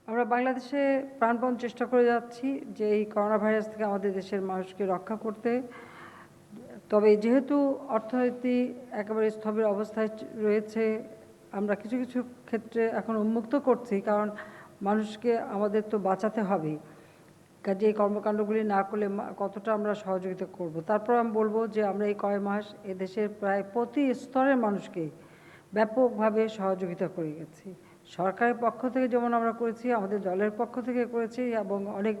আমরা বাংলাদেশে প্রাণপণ চেষ্টা করে যাচ্ছি যে এই করোনা ভাইরাস থেকে আমাদের দেশের মানুষকে রক্ষা করতে। তবে যেহেতু অর্থনীতি একেবারে স্থবির অবস্থায় রয়েছে, আমরা কিছু কিছু ক্ষেত্রে এখন উন্মুক্ত করছি, কারণ মানুষকে আমাদের তো বাঁচাতে হবেই। কাজে এই কর্মকাণ্ডগুলি না করলে কতটা আমরা সহযোগিতা করব। তারপর আমি বলবো যে আমরা এই কয় মাস এদেশের প্রায় প্রতি স্তরের মানুষকে ব্যাপকভাবে সহযোগিতা করে গেছি। সরকারের পক্ষ থেকে যেমন আমরা করেছি, আমাদের দলের পক্ষ থেকে করেছি, এবং অনেক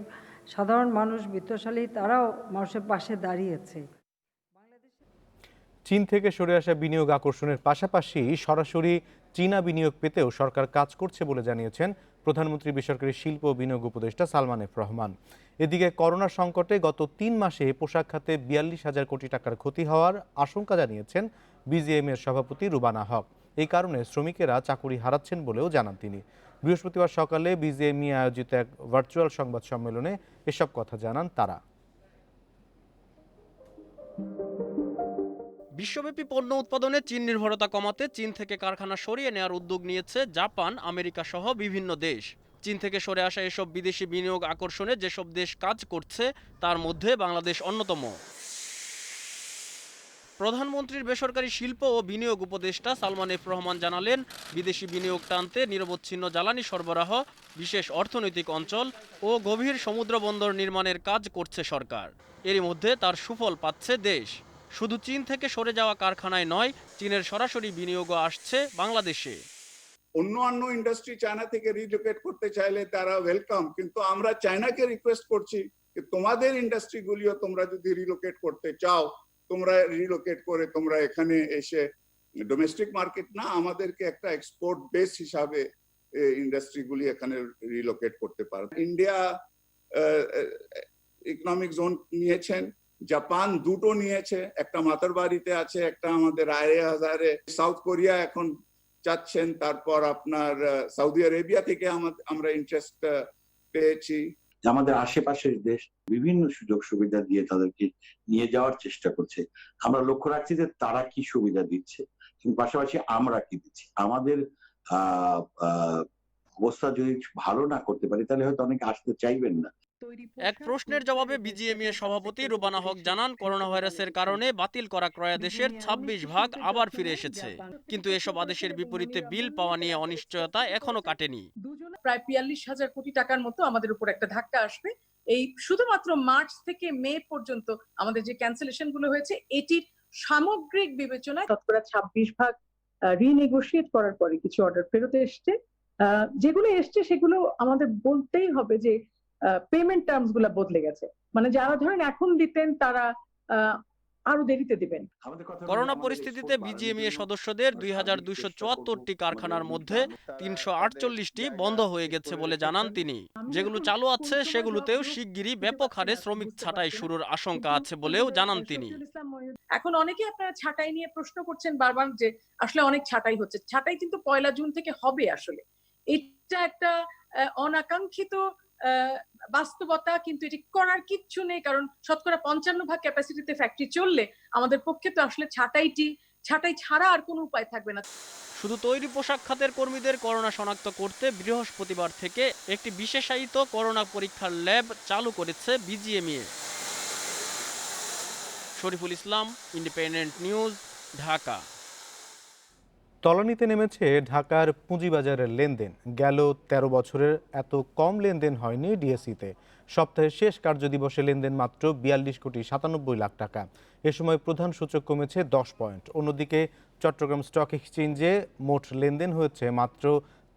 সাধারণ মানুষ, বিত্তশালী, তারাও মানুষের পাশে দাঁড়িয়েছে। চীন থেকে সরে আসা বিনিয়োগ আকর্ষণের পাশাপাশি সরাসরি চীনা বিনিয়োগ পেতেও সরকার কাজ করছে বলে জানিয়েছেন প্রধানমন্ত্রী বেসরকারি শিল্প ও বিনিয়োগ উপদেষ্টা সালমান এফ রহমান। এদিকে করোনা সংকটে গত 3 মাসে পোশাক খাতে 42,000 কোটি টাকার ক্ষতি হওয়ার আশঙ্কা জানিয়েছেন বিজিএমইএর সভাপতি রুবানা হক। এই কারণে শ্রমিকেরা চাকুরি হারাচ্ছেন বলেও জানান তিনি। বৃহস্পতিবার সকালে বিজিএমইএ আয়োজিত এক ভার্চুয়াল সংবাদ সম্মেলনে এসব কথা জানান তারা। বিশ্বব্যাপী পণ্য উৎপাদনে চীন নির্ভরতা কমাতে চীন থেকে কারখানা সরিয়ে নেওয়ার উদ্যোগ নিয়েছে জাপান, আমেরিকা সহ বিভিন্ন দেশ। চীন থেকে সরে আসা এসব বিদেশি বিনিয়োগ আকর্ষণে যেসব দেশ কাজ করছে তার মধ্যে বাংলাদেশ অন্যতম। প্রধানমন্ত্রীর বেসরকারি শিল্প ও বিনিয়োগ উপদেষ্টা সালমান এফ রহমান জানালেন, বিদেশি বিনিয়োগ টানতে নিরবচ্ছিন্ন জ্বালানি সরবরাহ, বিশেষ অর্থনৈতিক অঞ্চল ও গভীর সমুদ্র বন্দর নির্মাণের কাজ করছে সরকার। এরই মধ্যে তার সুফল পাচ্ছে দেশ। শুধু চীন থেকে সরে যাওয়া কারখানায় নয়, চীনের সরাসরি বিনিয়োগও আসছে বাংলাদেশে। অন্য ইন্ডাস্ট্রি চায়না থেকে রিলোকেট করতে চাইলে তারা ওয়েলকাম, কিন্তু আমরা চায়নাকে রিকোয়েস্ট করছি যে তোমাদের ইন্ডাস্ট্রিগুলিও তোমরা যদি রিলোকেট করতে চাও, তোমরা রিলোকেট করে তোমরা এখানে এসে ডোমেস্টিক মার্কেট না, আমাদেরকে একটা এক্সপোর্ট বেস হিসাবে ইন্ডাস্ট্রিগুলি এখানে রিলোকেট করতে পারে। ইন্ডিয়া ইকোনমিক জোন নিয়েছেন, জাপান দুটো নিয়েছে, একটা মাতারবাড়িতে আছে, একটা আমাদের রায় হাজারে। সাউথ কোরিয়া এখন চাচ্ছেন, তারপর আপনার সৌদি আরেবিয়া থেকে আমরা ইন্টারেস্ট পেয়েছি। আমাদের আশেপাশের দেশ বিভিন্ন সুযোগ সুবিধা দিয়ে তাদেরকে নিয়ে যাওয়ার চেষ্টা করছে। আমরা লক্ষ্য রাখছি যে তারা কি সুবিধা দিচ্ছে, কিন্তু পাশাপাশি আমরা কি দিচ্ছি। আমাদের অবস্থা যদি ভালো না করতে পারি তাহলে হয়তো অনেকে আসতে চাইবেন না। এক প্রশ্নের জবাবে বিজিএমইএ সভাপতি রুবানা হক জানান, করোনা ভাইরাসের কারণে বাতিল করা ক্রয়াদেশের 26 ভাগ আবার ফিরে এসেছে, কিন্তু এসব আদেশের বিপরীতে বিল পাওয়া নিয়ে অনিশ্চয়তা এখনো কাটেনি। প্রায় 42,000 কোটি টাকার মতো আমাদের উপর একটা ধাক্কা আসবে। এই শুধুমাত্র মার্চ থেকে মে পর্যন্ত আমাদের যে ক্যান্সেলেশন গুলো হয়েছে, এটির সামগ্রিক বিবেচনায় শতকরা 26 ভাগ রিনেগোশিয়েট করার পরে কিছু অর্ডার ফেরত এসছে। যেগুলো এসছে সেগুলো আমাদের বলতেই হবে যে পেমেন্ট টার্মস গুলা বদলে গেছে, মানে যারা ধরেন এখন দিতেন তারা আরো দেরিতে দিবেন। করোনা পরিস্থিতিতে বিজিএমইএ সদস্যদের 2274টি কারখানার মধ্যে 348টি বন্ধ হয়ে গেছে বলে জানান তিনি। যেগুলো চালু আছে সেগুলোতেও শিগগিরই ব্যাপক হারে শ্রমিক ছাঁটাই শুরুর আশঙ্কা আছে বলেও জানান তিনি। এখন অনেকে আপনারা ছাঁটাই নিয়ে প্রশ্ন করছেন বারবার যে আসলে অনেক ছাঁটাই হচ্ছে। ছাঁটাই কিন্তু 1 জুন থেকে হবে। আসলে এটা একটা অনাকাঙ্ক্ষিত বাস্তবতা, কিন্তু এটি করার কিচ্ছু নেই, কারণ শতকরা 55 ভাগ ক্যাপাসিটিতে ফ্যাক্টরি চললে আমাদের পক্ষে তো আসলে ছাঁটাই ছাড়া আর কোনো উপায় থাকবে না। শুধু তৈরি পোশাক খাতের কর্মীদের করোনা শনাক্ত করতে বৃহস্পতিবার থেকে একটি বিশেষায়িত করোনা পরীক্ষার ল্যাব চালু করেছে BGMEA. Shariful Islam, independent news, Dhaka. তলানিতে নেমেছে ঢাকার পুঁজিবাজারের লেনদেন। গেল 13 বছরের এত কম লেনদেন হয়নি ডিএসইতে। সপ্তাহের শেষ কার্যদিবসে লেনদেন মাত্র 42,97,00,000 টাকা। এ সময় প্রধান সূচক কমেছে 10 পয়েন্ট। অন্যদিকে চট্টগ্রাম স্টক এক্সচেঞ্জে মোট লেনদেন হয়েছে মাত্র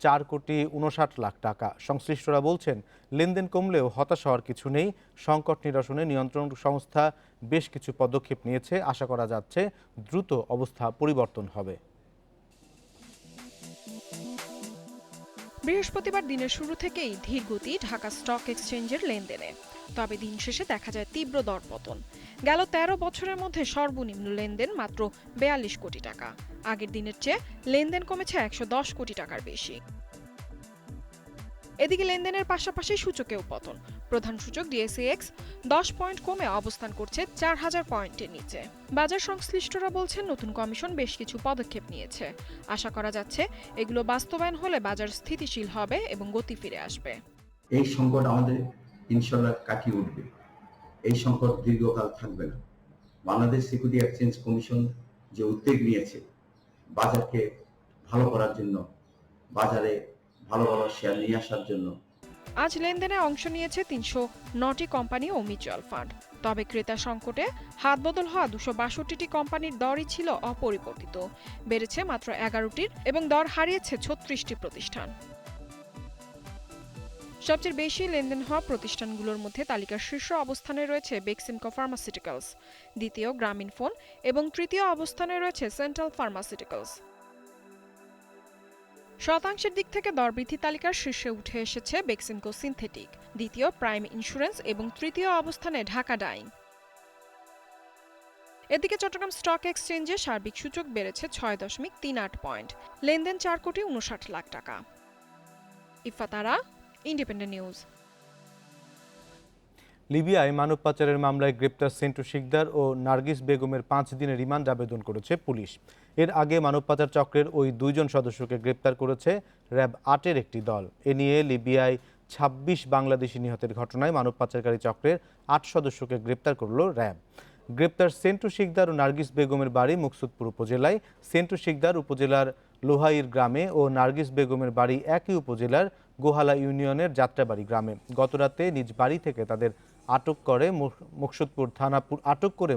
4,59,00,000 টাকা। সংশ্লিষ্টরা বলছেন, লেনদেন কমলেও হতাশ হওয়ার কিছু নেই। সংকট নিরসনে নিয়ন্ত্রণ সংস্থা বেশ কিছু পদক্ষেপ নিয়েছে। আশা করা যাচ্ছে দ্রুত অবস্থা পরিবর্তন হবে। বৃহস্পতিবার দিনের শুরু থেকেই ধীরগতি ঢাকা স্টক এক্সচেঞ্জের লেনদেনে। তবে দিন শেষে দেখা যায় তীব্র দরপতন। গেল 13 বছরের মধ্যে সর্বনিম্ন লেনদেন মাত্র 42 কোটি টাকা। আগের দিনের চেয়ে লেনদেন কমেছে 110 কোটি টাকার বেশি। এদিকে লেনদেনের পাশাপাশি সূচকেও পতন। প্রধান সূচক ডিএসইএক্স 10 পয়েন্ট কমে অবস্থান করছে 4000 পয়েন্টের নিচে। বাজার সংশ্লিষ্টরা বলছেন, নতুন কমিশন বেশ কিছু পদক্ষেপ নিয়েছে। আশা করা যাচ্ছে এগুলো বাস্তবায়ন হলে বাজার স্থিতিশীল হবে এবং গতি ফিরে আসবে। এই সংকট আমাদের ইনশাআল্লাহ কাটিয়ে উঠবে। এই সংকট দীর্ঘকাল থাকবে না। বাংলাদেশ সিকিউরিটি এক্সচেঞ্জ কমিশন যে উদ্যোগ নিয়েছে বাজারকে ভালো করার জন্য, বাজারে ভালো ভালো শেয়ার নিয়ে আসার জন্য। আজ লেনদেনে অংশ নিয়েছে ৩০৯টি কোম্পানি ও মিউচুয়াল ফান্ড। তবে ক্রেতা সংকটে হাতবদল হওয়া ২৬২টি কোম্পানির দরই ছিল অপরিবর্তিত, বেড়েছে মাত্র ১১টির এবং দর হারিয়েছে ৩৬টি প্রতিষ্ঠান। সবচেয়ে বেশি লেনদেন হওয়া প্রতিষ্ঠানগুলোর মধ্যে তালিকার শীর্ষ অবস্থানে রয়েছে বেক্সিমকো ফার্মাসিউটিক্যালস, দ্বিতীয় গ্রামীণফোন এবং তৃতীয় অবস্থানে রয়েছে সেন্ট্রাল ফার্মাসিউটিক্যালস। শতাংশের দিক থেকে দরবৃদ্ধি তালিকার শীর্ষে উঠে এসেছে বেক্সিমকো সিনথেটিক, দ্বিতীয় প্রাইম ইন্স্যুরেন্স এবং তৃতীয় অবস্থানে ঢাকা ডাইং। এদিকে চট্টগ্রাম স্টক এক্সচেঞ্জে সার্বিক সূচক বেড়েছে ৬.৩৮ পয়েন্ট, লেনদেন ৪,৫৯,০০,০০০ টাকা। ইফাতারা, ইন্ডিপেন্ডেন্ট নিউজ। লিবিয়ায় মানব পাচারের মামলায় গ্রেপ্তার সেন্টু শিকদার ও নার্গিস বেগমের ৫ দিনের রিমান্ড আবেদন করেছে পুলিশ। এর আগে মানব পাচার চক্রের ওই ২ জন সদস্যকে গ্রেপ্তার করেছে র্যাব ৮-এর একটি দল। এ নিয়ে লিবিয়ায় ২৬ বাংলাদেশি নিহতের ঘটনায় মানব পাচারকারী চক্রের ৮ সদস্যকে গ্রেপ্তার করল র্যাব। গ্রেপ্তার সেন্টু শিকদার ও নার্গিস বেগমের বাড়ি মুকসুদপুর উপজেলায়। সেন্টু শিকদার উপজেলার লোহাইর গ্রামে ও নার্গিস বেগমের বাড়ি একই উপজেলার গোহালা ইউনিয়নের যাত্রাবাড়ি গ্রামে। গতরাতে নিজ বাড়ি থেকে তাদের আটক করে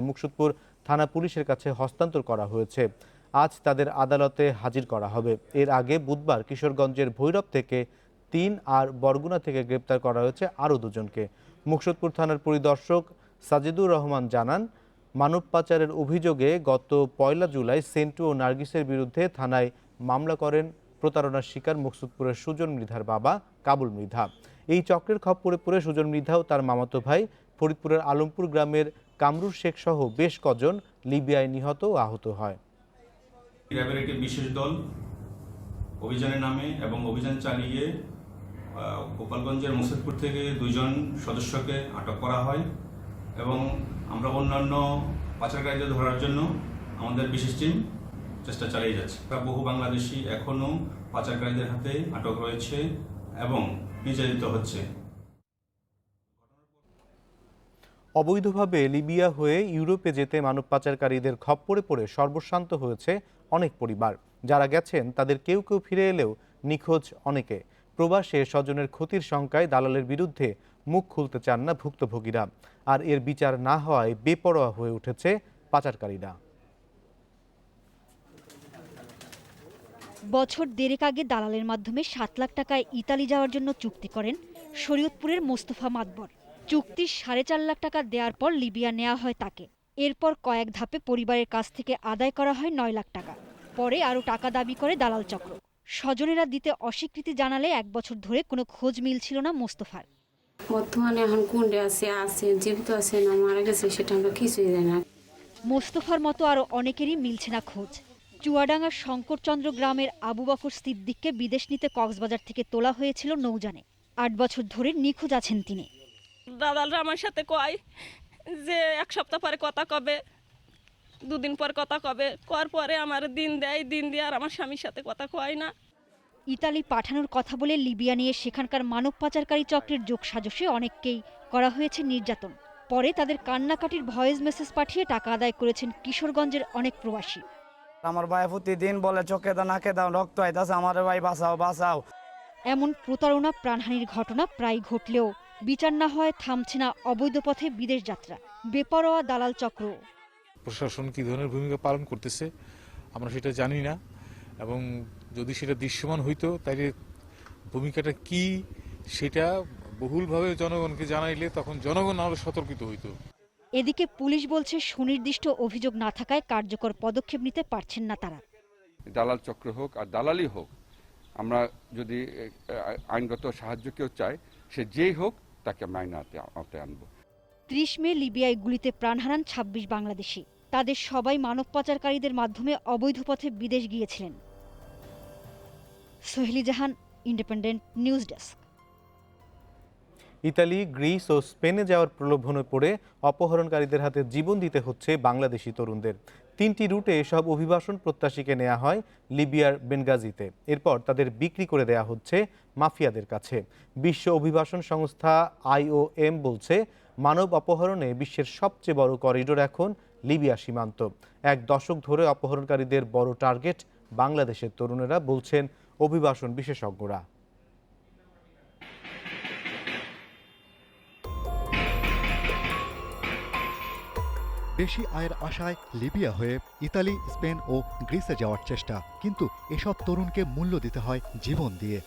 মুকসুদপুর থানা পুলিশের কাছে হস্তান্তর করা হয়েছে। আজ তাদের আদালতে হাজির করা হবে। এর আগে বুধবার কিশোরগঞ্জের ভৈরব থেকে ৩ আর বরগুনা থেকে গ্রেপ্তার করা হয়েছে আরও ২ জনকে। মুকসুদপুর থানার পরিদর্শক সাজিদুর রহমান জানান, মানব পাচারের অভিযোগে গত ১ জুলাই সেন্টু ও নার্গিসের বিরুদ্ধে থানায় মামলা করেন প্রতারণার শিকার মুকসুদপুরের সুজন মৃধার বাবা কাবুল মৃধা। এই চক্রের খপ্পরে পড়ে সুজন মৃধা ও তার মামাতো ভাই ফরিদপুরের আলমপুর গ্রামের কামরুর শেখ সহ বেশ কজন লিবিয়ায় নিহত ও আহত হয়। র্যাবের একটি বিশেষ দল অভিযানের নামে এবং অভিযান চালিয়ে গোপালগঞ্জের মুকসুদপুর থেকে ২ জন সদস্যকে আটক করা হয় এবং আমরা অন্যান্য পাচারকারীদের ধরার জন্য আমাদের বিশেষ টিম চেষ্টা চালিয়ে যাচ্ছে। বহু বাংলাদেশি এখনও পাচারকারীদের হাতে আটক রয়েছে এবং নির্যাতিত হচ্ছে। অবৈধভাবে লিবিয়া হয়ে ইউরোপে যেতে মানব পাচারকারীদের খপ্পরে পড়ে সর্বশান্ত হয়েছে অনেক পরিবার। যারা গেছেন তাদের কেউ কেউ ফিরে এলেও নিখোঁজ অনেকে। প্রবাসে স্বজনের ক্ষতির শঙ্কায় দালালের বিরুদ্ধে মুখ খুলতে চান না ভুক্তভোগীরা। আর এর বিচার না হওয়ায় বেপরোয়া হয়ে উঠেছে পাচারকারীরা। বছর দেড়েক আগে দালালের মাধ্যমে ৭ লাখ টাকায় ইতালি যাওয়ার জন্য চুক্তি করেন শরীয়তপুরের মোস্তফা মাতবর। চুক্তির ৪.৫ লাখ টাকা দেওয়ার পর লিবিয়া নেওয়া হয় তাকে। এরপর কয়েক ধাপে পরিবারের কাছ থেকে আদায় করা হয় ৯ লাখ টাকা। পরে আরও টাকা দাবি করে দালাল চক্র। স্বজনেরা দিতে অস্বীকৃতি জানালে ১ বছর ধরে কোনো খোঁজ মিলছিল না মোস্তফার। বর্তমানে এখন কোনটা আছে জীবিত আছে না মারা গেছে সেটা আমরা কিছুই জানি না। মোস্তফার মতো আরও অনেকেরই মিলছে না খোঁজ। চুয়াডাঙ্গার শঙ্করচন্দ্র গ্রামের আবু বকর সিদ্দিককে বিদেশ নিতে কক্সবাজার থেকে তোলা হয়েছিল নৌযানে। ৮ বছর ধরে নিখোঁজ আছেন তিনি। দাদালরা আমার সাথে কয় যে ১ সপ্তাহ পরে কথা কবে, 2 দিন পর কথা কবে, কর পরে আমার দিন দিয়ে আর আমার স্বামীর সাথে কথা কয় না। ইতালি পাঠানোর কথা বলে লিবিয়া নিয়ে সেখানকার মানব পাচারকারী চক্রের যোগসাজশে অনেককেই করা হয়েছে নির্যাতন। পরে তাদের কান্নাকাটির ভয়েস মেসেজ পাঠিয়ে টাকা আদায় করেছেন কিশোরগঞ্জের অনেক প্রবাসী। আমার ভাই প্রতিদিন বলে চোখে দাও নাকে দাও রক্ত আইতাছে, আমার ভাই বাঁচাও বাঁচাও। এমন প্রতারণা প্রাণহানির ঘটনা প্রায় ঘটলেও বিচার না হয় থামছে না অবৈধ পথে বিদেশ যাত্রা। বেপরোয়া দালাল চক্র। প্রশাসন কি ধরনের ভূমিকা পালন করতেছে আমরা সেটা জানি না, এবং যদি সেটা দৃশ্যমান হইতো তাহলে ভূমিকাটা কি সেটা বহুলভাবে জনগণকে জানাইলে তখন জনগণ আরো সতর্কিত হইতো। এদিকে পুলিশ বলছে সুনির্দিষ্ট অভিযোগ না থাকায় কার্যকর পদক্ষেপ নিতে পারছেন না তারা। দালাল চক্র হোক আর দালালি হোক, আমরা যদি আইনগত সাহায্য কেউ চাই সে যেই হোক তাকে আমরা আওতায় আনবো। ৩০ মে লিবিয়ায় গুলিতে প্রাণ হারান ২৬ বাংলাদেশি। তাদের সবাই মানব পাচারকারীদের মাধ্যমে অবৈধ পথে বিদেশ গিয়েছিলেন। Soheli Jahan, independent news desk. Italy, Greece ও স্পেনে যাওয়ার প্রলোভনে পড়ে অপহরণকারীদের হাতে জীবন দিতে হচ্ছে বাংলাদেশি তরুণদের। ৩টি রুটে এসব অভিবাসন প্রত্যাশীকে নেওয়া হয় লিবিয়ার বেনগাজিতে। এরপর তাদের বিক্রি করে দেয়া হচ্ছে মাফিয়াদের কাছে। বিশ্ব অভিবাসন সংস্থা IOM বলছে, মানব অপহরণে বিশ্বের সবচেয়ে বড় করিডোর এখন লিবিয়া সীমান্ত। 1 দশক ধরে অপহরণকারীদের বড় টার্গেট বাংলাদেশের তরুণেরা, বলছেন অভিবাসন বিশেষজ্ঞরা। বেশি আয়ের আশায় লিবিয়া হয়ে ইতালি, স্পেন ও গ্রিসে যাওয়ার চেষ্টা, কিন্তু এসব তরুণকে মূল্য দিতে হয় জীবন দিয়ে।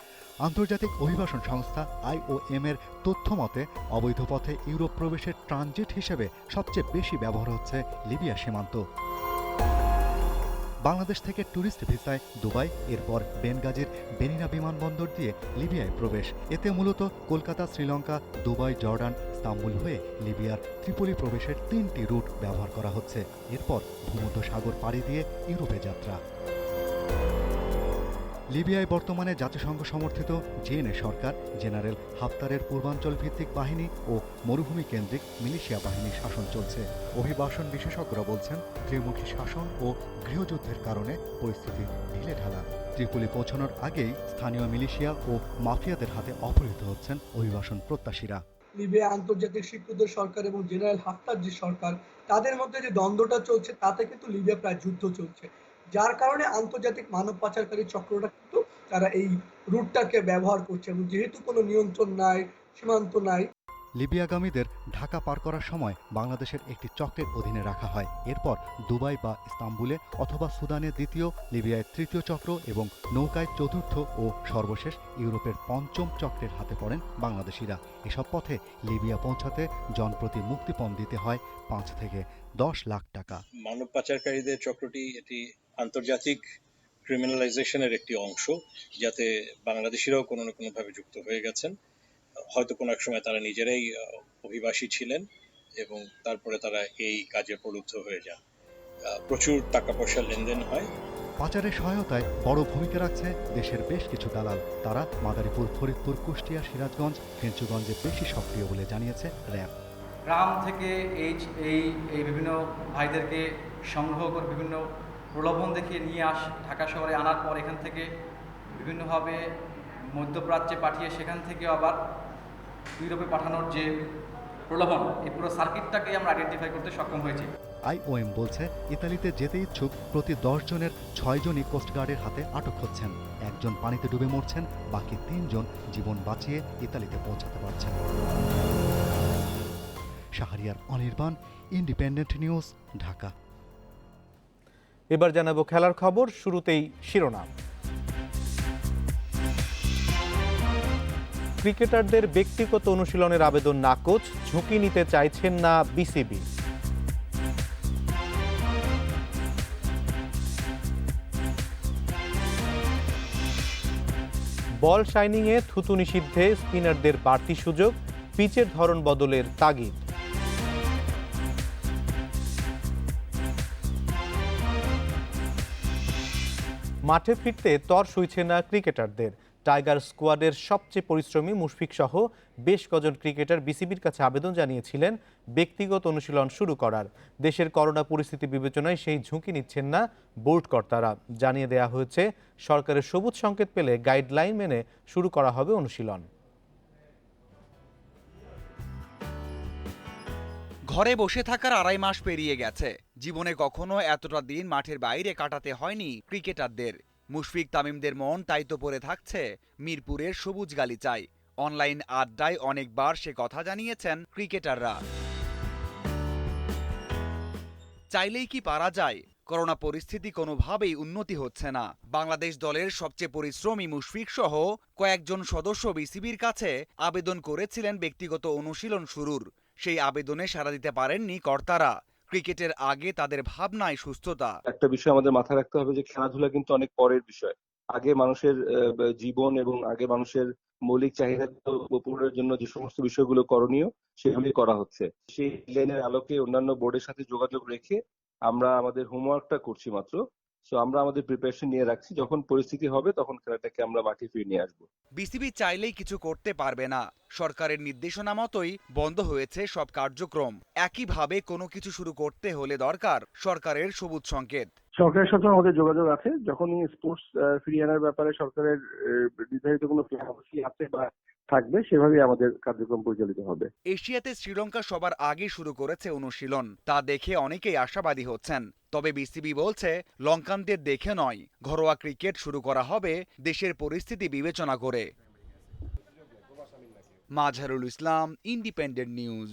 আন্তর্জাতিক অভিবাসন সংস্থা IOM এর তথ্য মতে অবৈধ পথে ইউরোপ প্রবেশের ট্রানজিট হিসেবে সবচেয়ে বেশি ব্যবহার হচ্ছে লিবিয়া সীমান্ত। বাংলাদেশ থেকে ট্যুরিস্ট ভিসায় দুবাই, এরপর বেনগাজির বেনিনা বিমানবন্দর দিয়ে লিবিয়ায় প্রবেশ। এতে মূলত Kolkata, Sri Lanka, Dubai, Jordan, Istanbul হয়ে লিবিয়ার ত্রিপোলি প্রবেশের 3টি রুট ব্যবহার করা হচ্ছে। এরপর ভূমধ্য সাগর পাড়ি দিয়ে ইউরোপে যাত্রা। লিবিয়ায় বর্তমানে জাতিসংঘ সমর্থিত জেএনএ সরকার, জেনারেল হাফতারের পূর্বাঞ্চল ভিত্তিক বাহিনী ও মরুভূমি কেন্দ্রিক মিলিশিয়া বাহিনীর শাসন চলছে। অভিবাসন বিশেষজ্ঞরা বলছেন, ত্রিমুখী শাসন ও গৃহযুদ্ধের কারণে পরিস্থিতি ঢিলেঢালা। ত্রিপোলি পৌঁছানোর আগেই স্থানীয় মিলিশিয়া ও মাফিয়াদের হাতে অপহৃত হচ্ছেন অভিবাসন প্রত্যাশীরা। লিবিয়া আন্তর্জাতিক স্বীকৃত সরকার এবং জেনারেল হাফতার যে সরকার, তাদের মধ্যে যে দ্বন্দ্বটা চলছে তাতে কিন্তু লিবিয়া প্রায় যুদ্ধ চলছে, যার কারণে আন্তর্জাতিক মানব পাচারকারী চক্রটা কিন্তু তারা এই রুটটাকে ব্যবহার করছে, এবং যেহেতু কোনো নিয়ন্ত্রণ নাই, সীমান্ত নাই। লিবিয়াগামীদের ঢাকা পার করার সময় বাংলাদেশের একটি চক্রের অধীনে রাখা হয়। এরপর দুবাই বা ইস্তাম্বুলে অথবা সুদানে দ্বিতীয়, লিবিয়ায় তৃতীয় চক্র এবং নৌকায় চতুর্থ ও সর্বশেষ ইউরোপের 5ম চক্রের হাতে পড়েন বাংলাদেশিরা। এসব পথে লিবিয়া পৌঁছাতে জনপ্রতি মুক্তিপণ দিতে হয় 5 থেকে 10 লাখ টাকা। মানব পাচারকারীদের চক্রটি এটি আন্তর্জাতিক ক্রিমিনালাইজেশনের একটি অংশ, যাতে বাংলাদেশিরাও কোনো না কোনোভাবে যুক্ত হয়ে গেছেন। হয়তো কোনো এক সময় তারা নিজেরাই অভিবাসী ছিলেন এবং তারপরে তারা এই কাজে প্রলুব্ধ হয়ে যান। প্রচুর টাকা পয়সার লেনদেন হয়। পাচারের সহায়তায় বড় ভূমিকা রাখছে দেশের বেশ কিছু দালাল। তারা মাদারীপুর, ফরিদপুর, কুষ্টিয়া, সিরাজগঞ্জ, ফেঞ্চুগঞ্জে বেশি সক্রিয় বলে জানিয়েছে র্যাব। গ্রাম থেকে এই বিভিন্ন ভাইদেরকে সংগ্রহ করে বিভিন্ন প্রলোভন দেখিয়ে নিয়ে ঢাকা শহরে আনার পর এখান থেকে বিভিন্নভাবে মধ্যপ্রাচ্যে পাঠিয়ে সেখান থেকে আবার ইউরোপে পাঠানোর যে প্রলোভন, এই পুরো সার্কিটটাকে আমরা আইডেন্টিফাই করতে সক্ষম হয়েছি। IOM বলছে, ইতালিতে যেতে ইচ্ছুক প্রতি 10 জনের 6 জনই কোস্টগার্ডের হাতে আটক হচ্ছেন। 1 জন পানিতে ডুবে মরছেন, বাকি 3 জন জীবন বাঁচিয়ে ইতালিতে পৌঁছাতে পারছেন। Shahriar Anirban, independent news, Dhaka. এবার জানাবো খেলার খবর। শুরুতেই শিরোনাম। ক্রিকেটারদের ব্যক্তিগত অনুশীলনের আবেদন নাকচ, ঝুঁকি নিতে চাইছেন না বিসিবি। বল শাইনিংয়ে থুতু নিষিদ্ধে স্পিনারদের বাড়তি সুযোগ, পিচের ধরন বদলের তাগিদ। মাঠে ফিরতে তর সইছে না ক্রিকেটারদের। টাইগার স্কোয়াডের সবচেয়ে পরিশ্রমী মুশফিক সহ বেশ কজন ক্রিকেটার বিসিবির কাছে আবেদন জানিয়েছিলেন ব্যক্তিগত অনুশীলন শুরু করার। দেশের করোনা পরিস্থিতি বিবেচনায় সেই ঝুঁকি নিচ্ছেন না বোর্ড কর্তারা। জানিয়ে দেওয়া হয়েছে, সরকারের সবুজ সংকেত পেলে গাইডলাইন মেনে শুরু করা হবে অনুশীলন। ঘরে বসে থাকার 2.5 মাস পেরিয়ে গেছে। জীবনে কখনো এতটা দিন মাঠের বাইরে কাটাতে হয়নি ক্রিকেটারদের। মুশফিক তামিমদের মন তাই তো পড়ে থাকছে মিরপুরের সবুজ গালিচায়। অনলাইন আড্ডায় অনেকবার সে কথা জানিয়েছেন ক্রিকেটাররা। চাইলেই কি পারা যায়? করোনা পরিস্থিতি কোনোভাবেই উন্নতি হচ্ছে না। বাংলাদেশ দলের সবচেয়ে পরিশ্রমী মুশফিক সহ কয়েকজন সদস্য বিসিবির কাছে আবেদন করেছিলেন ব্যক্তিগত অনুশীলন শুরুর। সেই আবেদনে সাড়া দিতে পারেননি কর্তারা। ক্রিকেটের আগে তাদের ভাবনায় সুস্থতা। একটা বিষয় আমাদের মাথায় রাখতে হবে যে খেলাধুলা কিন্তু অনেক পরের বিষয়। আগে মানুষের জীবন এবং আগে মানুষের মৌলিক চাহিদা পূরণের জন্য যে সমস্ত বিষয়গুলো করণীয় সেগুলি করা হচ্ছে। সেই লাইনের আলোকে অন্যান্য বোর্ডের সাথে যোগাযোগ রেখে আমরা আমাদের হোমওয়ার্কটা করছি মাত্র। সো আমরা আমাদের প্রিপারেশন নিয়ে রাখছি, যখন পরিস্থিতি হবে তখন খেলাটাকে আমরা মাঠে ফিরিয়ে নিয়ে আসবো। বিসিবি চাইলেই কিছু করতে পারবে না। সরকারের নির্দেশনা মতোই বন্ধ হয়েছে সব কার্যক্রম। একইভাবে কোনো কিছু শুরু করতে হলে দরকার সরকারের সবুজ সংকেত। সরকারের সাথে আমাদের যোগাযোগ আছে। যখনই স্পোর্টস ফিরিয়ে আনার ব্যাপারে সরকারের নির্ধারিত কোনো পলিসি আছে বা থাকবে, সেভাবেই আমাদের কার্যক্রম পরিচালিত হবে। এশিয়াতে শ্রীলঙ্কা সবার আগে শুরু করেছে অনুশীলন, তা দেখে অনেকেই আশাবাদী হচ্ছেন। তবে বিসিবি বলছে লঙ্কানদের দেখে নয়, ঘরোয়া ক্রিকেট শুরু করা হবে দেশের পরিস্থিতি বিবেচনা করে। Mazharul Islam, independent news.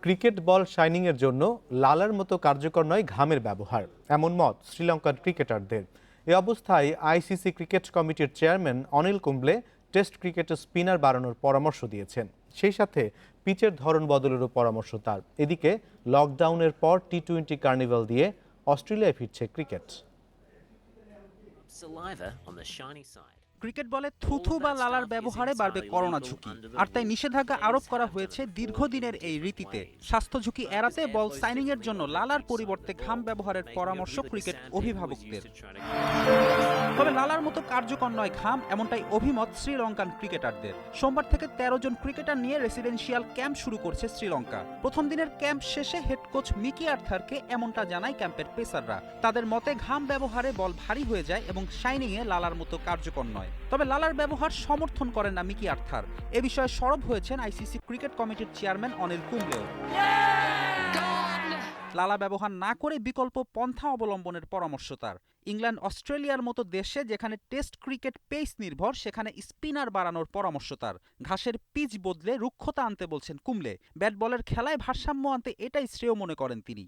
Cricket ball শাইনিংয়ের জন্য লালার মতো কার্যকর নয় ঘামের ব্যবহার, এমন মত শ্রীলঙ্কার ক্রিকেটারদের। এ অবস্থায় আইসিসি ক্রিকেট কমিটির চেয়ারম্যান অনিল কুম্বলে টেস্ট ক্রিকেটে স্পিনার বাড়ানোর পরামর্শ দিয়েছেন। সেই সাথে পিচের ধরন বদলেরও পরামর্শ তার। এদিকে লকডাউনের পর টি-20 কার্নিভাল দিয়ে অস্ট্রেলিয়ায় ফিরছে ক্রিকেট। ক্রিকেট বলে থুথু বা লালার ব্যবহারে বাড়বে করোনা ঝুঁকি, আর তাই নিষেধাজ্ঞা আরোপ করা হয়েছে দীর্ঘদিনের এই রীতিতে। স্বাস্থ্য ঝুঁকি এড়াতে বল সাইনিং এর জন্য লালার পরিবর্তে ঘাম ব্যবহারের পরামর্শ ক্রিকেট অভিভাবকদের। তবে লালার মতো কার্যকর নয় ঘাম, এমনটাই অভিমত শ্রীলঙ্কান ক্রিকেটারদের। সোমবার থেকে 13 জন ক্রিকেটার নিয়ে রেসিডেন্সিয়াল ক্যাম্প শুরু করছে শ্রীলঙ্কা। প্রথম দিনের ক্যাম্প শেষে হেড কোচ মিকি আর্থারকে এমনটা জানায় ক্যাম্পের পেসাররা। তাদের মতে ঘাম ব্যবহারে বল ভারী হয়ে যায় এবং শাইনিংয়ে লালার মতো কার্যকর নয়। তবে লালার ব্যবহার সমর্থন করেন না মিকি আর্থার। এ বিষয়ে সরব হয়েছেন আইসিসি ক্রিকেট কমিটির চেয়ারম্যান অনিল কুম্বলেও। লালা ব্যবহার না করে বিকল্প পন্থা অবলম্বনের পরামর্শ তার। ইংল্যান্ড অস্ট্রেলিয়ার মতো দেশে যেখানে টেস্ট ক্রিকেট পেস নির্ভর, সেখানে স্পিনার বাড়ানোর পরামর্শ তার। ঘাসের পিচ বদলে রুক্ষতা আনতে বলছেন কুম্বলে। ব্যাট বলের খেলায় ভারসাম্য আনতে এটাই শ্রেয় মনে করেন তিনি।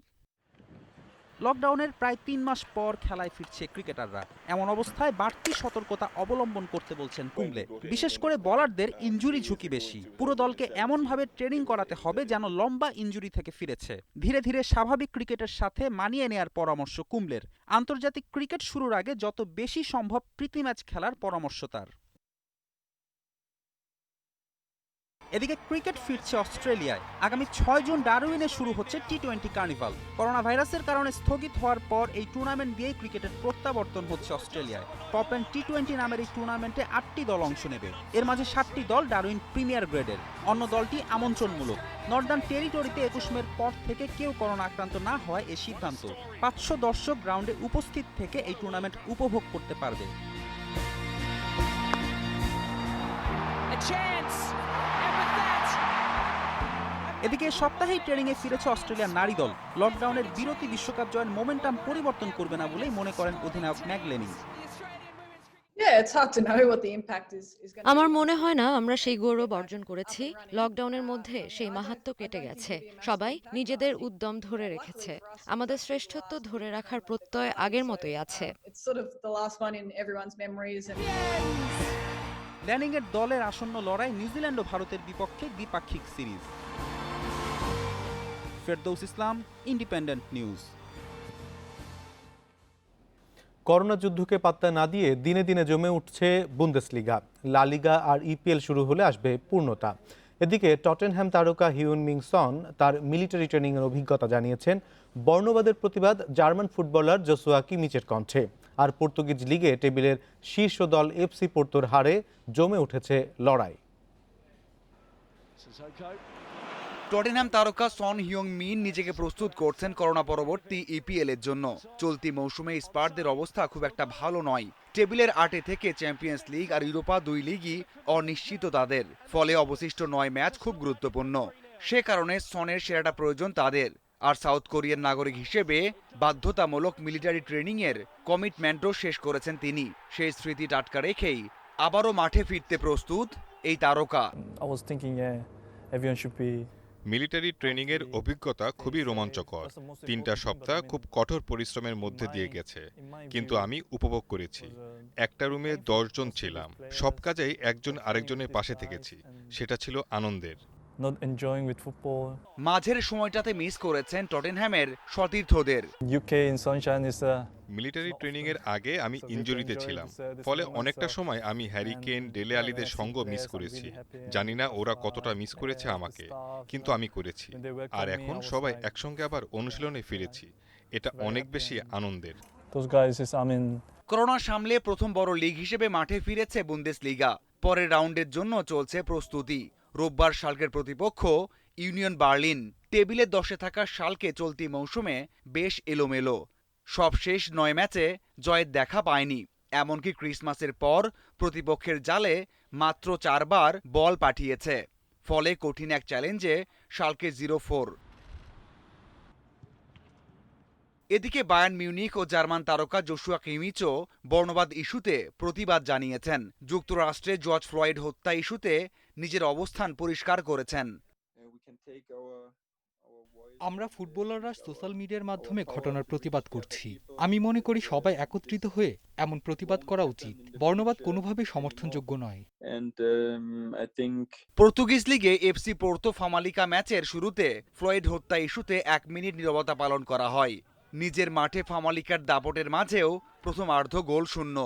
লকডাউনের প্রায় 3 মাস পর খেলায় ফিরছে ক্রিকেটাররা। এমন অবস্থায় বাড়তি সতর্কতা অবলম্বন করতে বলছেন কুম্বলে। বিশেষ করে বোলারদের ইনজুরি ঝুঁকি বেশি। পুরো দলকে এমনভাবে ট্রেনিং করাতে হবে যেন লম্বা ইনজুরি থেকে ফিরেছে। ধীরে ধীরে স্বাভাবিক ক্রিকেটের সাথে মানিয়ে নেয়ার পরামর্শ কুম্বলের। আন্তর্জাতিক ক্রিকেট শুরুর আগে যত বেশি সম্ভব প্রীতি ম্যাচ খেলার পরামর্শ তার। এদিকে ক্রিকেট ফিরছে অস্ট্রেলিয়ায়। আগামী 6 জুন ডারউইনে শুরু হচ্ছে টি-20 কার্নিভাল। করোনা ভাইরাসের কারণে স্থগিত হওয়ার পর এই টুর্নামেন্ট দিয়েই ক্রিকেটের প্রত্যাবর্তন হচ্ছে অস্ট্রেলিয়ায়। টপ এন্ড টি-20 নামের এই টুর্নামেন্টে 8টি দল অংশ নেবে। এর মাঝে 7টি দল ডারউইন প্রিমিয়ার গ্রেডের, অন্য দলটি আমন্ত্রণমূলক। নর্দার্ন টেরিটরিতে 21 মের পর থেকে কেউ করোনা আক্রান্ত না হওয়ায় এই সিদ্ধান্ত। 500 দর্শক গ্রাউন্ডে উপস্থিত থেকে এই টুর্নামেন্ট উপভোগ করতে পারবে। এদিকে সপ্তাহেই ট্রেনিংয়ে ফিরেছে অস্ট্রেলিয়ার নারী দল। লকডাউনের বিরতি বিশ্বকাপ জয়ের মোমেন্টাম পরিবর্তন করবে না বলেই মনে করেন অধিনায়ক ম্যাগলেনি। আমার মনে হয় না আমরা সেই গৌরব অর্জন করেছি। লকডাউনের মধ্যে সেই মাহাত্ম্য কেটে গেছে। সবাই নিজেদের উদ্যম ধরে রেখেছে। আমাদের শ্রেষ্ঠত্ব ধরে রাখার প্রত্যয় আগের মতোই আছে। ল্যান্ডিংয়ের দলের আসন্ন লড়াই নিউজিল্যান্ড ও ভারতের বিপক্ষে দ্বিপাক্ষিক সিরিজ। ফেরদৌস ইসলাম, ইন্ডিপেন্ডেন্ট নিউজ। করোনা যুদ্ধকে পাত্তা না দিয়ে দিনে দিনে জমে উঠছে বুন্দেসলিগা। লা লিগা আর ইপিএল শুরু হলে আসবে পূর্ণতা। এদিকে টটেনহ্যাম তারকা হিউন মিং সন তার মিলিটারি ট্রেনিংয়ের অভিজ্ঞতা জানিয়েছেন। বর্ণবাদের প্রতিবাদ জার্মান ফুটবলার জোসুয়া কিমিচের কণ্ঠে। আর পর্তুগিজ লিগে টেবিলের শীর্ষ দল এফসি পোর্তোর হারে জমে উঠেছে লড়াই। টটেনহ্যাম তারকা সন হিয়ং মিন নিজেকে প্রস্তুত করছেন করোনা পরবর্তী ইপিএল এর জন্য। চলতি মৌসুমে স্পারদের অবস্থা খুব একটা ভালো নয়। টেবিলের 8 থেকে চ্যাম্পিয়ন্স লিগ আর ইউরোপা 2 লিগই অনিশ্চিত তাদের। ফলে অবশিষ্ট 9 ম্যাচ খুব গুরুত্বপূর্ণ। সে কারণে সনের সেরাটা প্রয়োজন তাদের। আর সাউথ কোরিয়ান নাগরিক হিসেবে বাধ্যতামূলক মিলিটারি ট্রেনিং এর কমিটমেন্টও শেষ করেছেন তিনি। সেই স্মৃতি টাটকা রেখেই আবারও মাঠে ফিরতে প্রস্তুত এই তারকা। মিলিটারি ট্রেনিংয়ের অভিজ্ঞতা খুবই রোমাঞ্চকর। 3টা সপ্তাহ খুব কঠোর পরিশ্রমের মধ্যে দিয়ে গেছে, কিন্তু আমি উপভোগ করেছি। একটা রুমে 10 জন ছিলাম, সব কাজেই একজন আরেকজনের পাশে থেকেছি। সেটা ছিল আনন্দের। মাঝের সময়টাতে মিস করেছেন টটেনহ্যামের সতীর্থদের। মিলিটারি ট্রেনিং এর আগে আমি ইনজুরিতে ছিলাম, ফলে অনেকটা সময় আমি হ্যারি কেন, ডেলে আলিদের সঙ্গ মিস করেছি। জানি না ওরা কতটা মিস করেছে আমাকে, কিন্তু আমি করেছি। আর এখন সবাই একসঙ্গে আবার অনুশীলনে ফিরেছি। এটা অনেক বেশি আনন্দের। করোনা সামলে প্রথম বড় লিগ হিসেবে মাঠে ফিরেছে বুন্দেসলিগা। পরের রাউন্ডের জন্য চলছে প্রস্তুতি। রোববার শালকের প্রতিপক্ষ ইউনিয়ন বার্লিন। টেবিলে 10-এ থাকা শালকে চলতি মৌসুমে বেশ এলোমেলো। সবশেষ 9 ম্যাচে জয়ের দেখা পায়নি। এমনকি ক্রিসমাসের পর প্রতিপক্ষের জালে মাত্র 4 বার বল পাঠিয়েছে। ফলে কঠিন এক চ্যালেঞ্জে শালকে 0-4। এদিকে বায়ার্ন মিউনিখ ও জার্মান তারকা জোশুয়া কিমিচও বর্ণবাদ ইস্যুতে প্রতিবাদ জানিয়েছেন। যুক্তরাষ্ট্রে জর্জ ফ্লয়েড হত্যা ইস্যুতে নিজের অবস্থান পরিষ্কার করেছেন। আমরা ফুটবলাররা সোশ্যাল মিডিয়ার মাধ্যমে ঘটনার প্রতিবাদ করছি। আমি মনে করি সবাই একত্রিত হয়ে এমন প্রতিবাদ করা উচিত। বর্ণবাদ কোনোভাবেই সমর্থনযোগ্য নয়। পর্তুগিজ লিগে এফসি পোর্তো ফামালিকা ম্যাচের শুরুতে ফ্লয়েড হত্যা ইস্যুতে 1 মিনিট নীরবতা পালন করা হয়। নিজের মাঠে ফামালিকার দাপটের মাঝেও প্রথমার্ধ গোল শূন্য।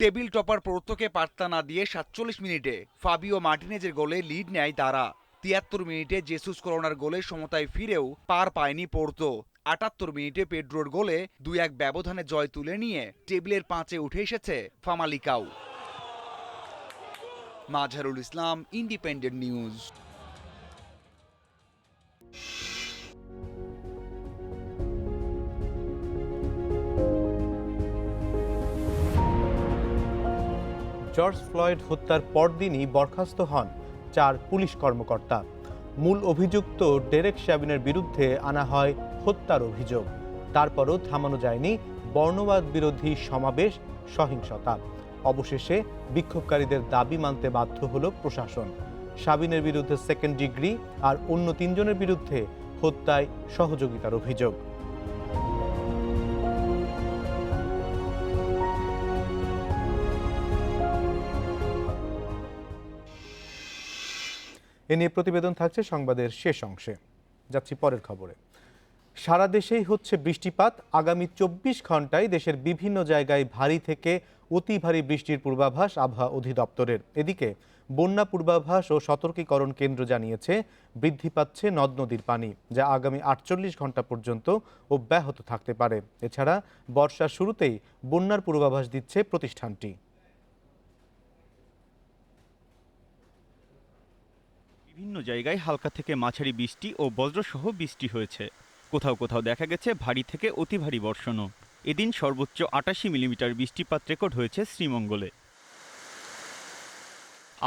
টেবিল টপার পোর্তোকে পাত্তা না দিয়ে 47 মিনিটে ফাবিও মার্টিনেজের গোলে লিড নেয় তারা। 73 মিনিটে জেসুস করোনার গোলে সমতায় ফিরেও পার পায়নি পোর্তো। 78 মিনিটে পেড্রোর গোলে 2-1 ব্যবধানে জয় তুলে নিয়ে টেবিলের 5-এ উঠে এসেছে ফামালিকাও। Mazharul Islam, independent news. George Floyd হত্যার পরদিনই বরখাস্ত হন 4 পুলিশ কর্মকর্তা। মূল অভিযুক্ত ডেরেক শ্যাবিনের বিরুদ্ধে আনা হয় হত্যার অভিযোগ। তারপরও থামানো যায়নি বর্ণবাদ বিরোধী সমাবেশ, সহিংসতা। অবশেষে বিক্ষোভকারীদের দাবি মানতে বাধ্য হল প্রশাসন। শ্যাবিনের বিরুদ্ধে 2nd ডিগ্রি আর অন্য 3 জনের বিরুদ্ধে হত্যায় সহযোগিতার অভিযোগ। এ নিয়ে প্রতিবেদন থাকছে সংবাদের শেষ অংশে। যাচ্ছি পরের খবরে। সারা দেশেই হচ্ছে বৃষ্টিপাত। আগামী 24 ঘন্টায় দেশের বিভিন্ন জায়গায় ভারী থেকে অতি ভারী বৃষ্টির পূর্বাভাস আবহাওয়া অধিদপ্তরের। এদিকে বন্যা পূর্বাভাস ও সতর্কীকরণ কেন্দ্র জানিয়েছে বৃদ্ধি পাচ্ছে নদ নদীর পানি, যা আগামী 48 ঘন্টা পর্যন্ত অব্যাহত থাকতে পারে। এছাড়া বর্ষার শুরুতেই বন্যার পূর্বাভাস দিচ্ছে প্রতিষ্ঠানটি। বিভিন্ন জায়গায় হালকা থেকে মাঝারি বৃষ্টি ও বজ্রসহ বৃষ্টি হয়েছে। কোথাও কোথাও দেখা গেছে ভারী থেকে অতি ভারী বর্ষণও। এদিন সর্বোচ্চ 88 মিলিমিটার বৃষ্টিপাত রেকর্ড হয়েছে শ্রীমঙ্গলে।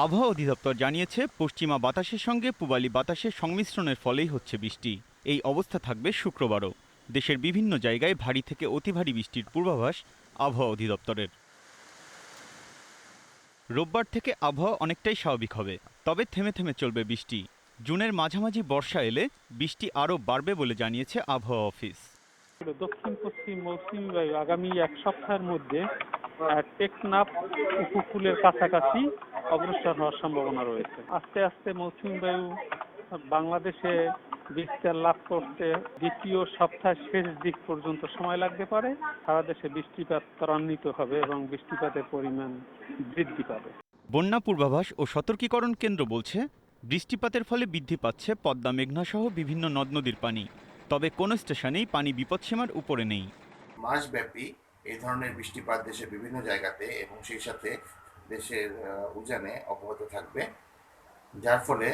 আবহাওয়া অধিদপ্তর জানিয়েছে পশ্চিমা বাতাসের সঙ্গে পূবালি বাতাসের সংমিশ্রণের ফলেই হচ্ছে বৃষ্টি। এই অবস্থা থাকবে শুক্রবারও। দেশের বিভিন্ন জায়গায় ভারী থেকে অতি ভারী বৃষ্টির পূর্বাভাস আবহাওয়া অধিদপ্তরের। রোববার থেকে আবহাওয়া অনেকটাই স্বাভাবিক হবে, তবে থেমে থেমে চলবে বৃষ্টি। জুনের মাঝামাঝি বর্ষা এলে বৃষ্টি আরও বাড়বে বলে জানিয়েছে আবহাওয়া অফিস। দক্ষিণ পশ্চিম মৌসুমী বায়ু আগামী 1 সপ্তাহের মধ্যে টেকনাফ উপকূলের কাছাকাছি অগ্রসর হওয়ার সম্ভাবনা রয়েছে। আস্তে আস্তে মৌসুমী বায়ু বাংলাদেশে বিস্তার লাভ করতে দ্বিতীয় সপ্তাহের শেষ দিক পর্যন্ত সময় লাগতে পারে। সারা দেশে বৃষ্টিপাত ত্বরান্বিত হবে এবং বৃষ্টিপাতের পরিমাণ বৃদ্ধি পাবে। বন্যা পূর্বাভাস ও সতর্কীকরণ কেন্দ্র বলছে বৃষ্টিপাতের ফলে বৃদ্ধি পাচ্ছে পদ্মা, মেঘনা সহ বিভিন্ন নদ নদীর পানি। তবে কোনো স্টেশনেই পানি বিপদসীমার উপরে নেই। মাসব্যাপী এই ধরনের বৃষ্টিপাত দেশের বিভিন্ন জায়গাতে এবং সেই সাথে দেশের উজানে অব্যাহত থাকবে, যার ফলে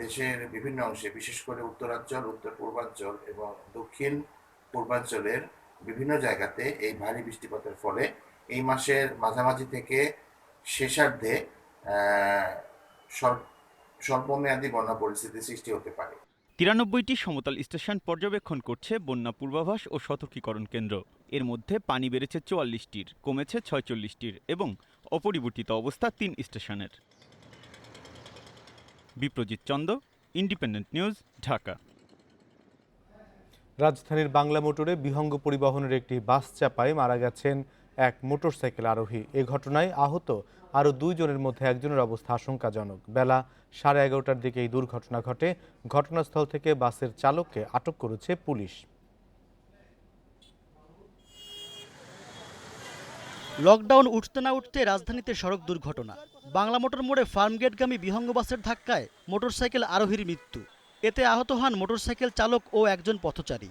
দেশের বিভিন্ন অংশে বিশেষ করে উত্তরাঞ্চল, উত্তর পূর্বাঞ্চল এবং দক্ষিণ পূর্বাঞ্চলের বিভিন্ন জায়গাতে এই ভারী বৃষ্টিপাতের ফলে এই মাসের মাঝামাঝি থেকে শেষার্ধে স্বল্পমেয়াদী বন্যা পরিস্থিতি সৃষ্টি হতে পারে। 93টি সমতল স্টেশন পর্যবেক্ষণ করছে বন্যা পূর্বাভাস ও সতর্কীকরণ কেন্দ্র। এর মধ্যে পানি বেড়েছে 44টির, কমেছে 46টির এবং অপরিবর্তিত অবস্থা 3 স্টেশনের। Biprajit Chanda, independent news, Dhaka. রাজধানীর বাংলা মোটরে বিহঙ্গ পরিবহনের একটি বাস চাপায় মারা গেছেন এক মোটরসাইকেল আরোহী। এ ঘটনায় আহত আরও 2 জনের মধ্যে একজনের অবস্থা আশঙ্কাজনক। বেলা 11:30টার দিকে এই দুর্ঘটনা ঘটে। ঘটনাস্থল থেকে বাসের চালককে আটক করেছে পুলিশ। লকডাউন উঠতে না উঠতে রাজধানীতে সড়ক দুর্ঘটনা। বাংলা মোটর মোড়ে ফার্মগেটগামী বিহঙ্গ বাসের ধাক্কায় মোটরসাইকেল আরোহীর মৃত্যু। এতে আহত হন মোটরসাইকেল চালক ও একজন পথচারী।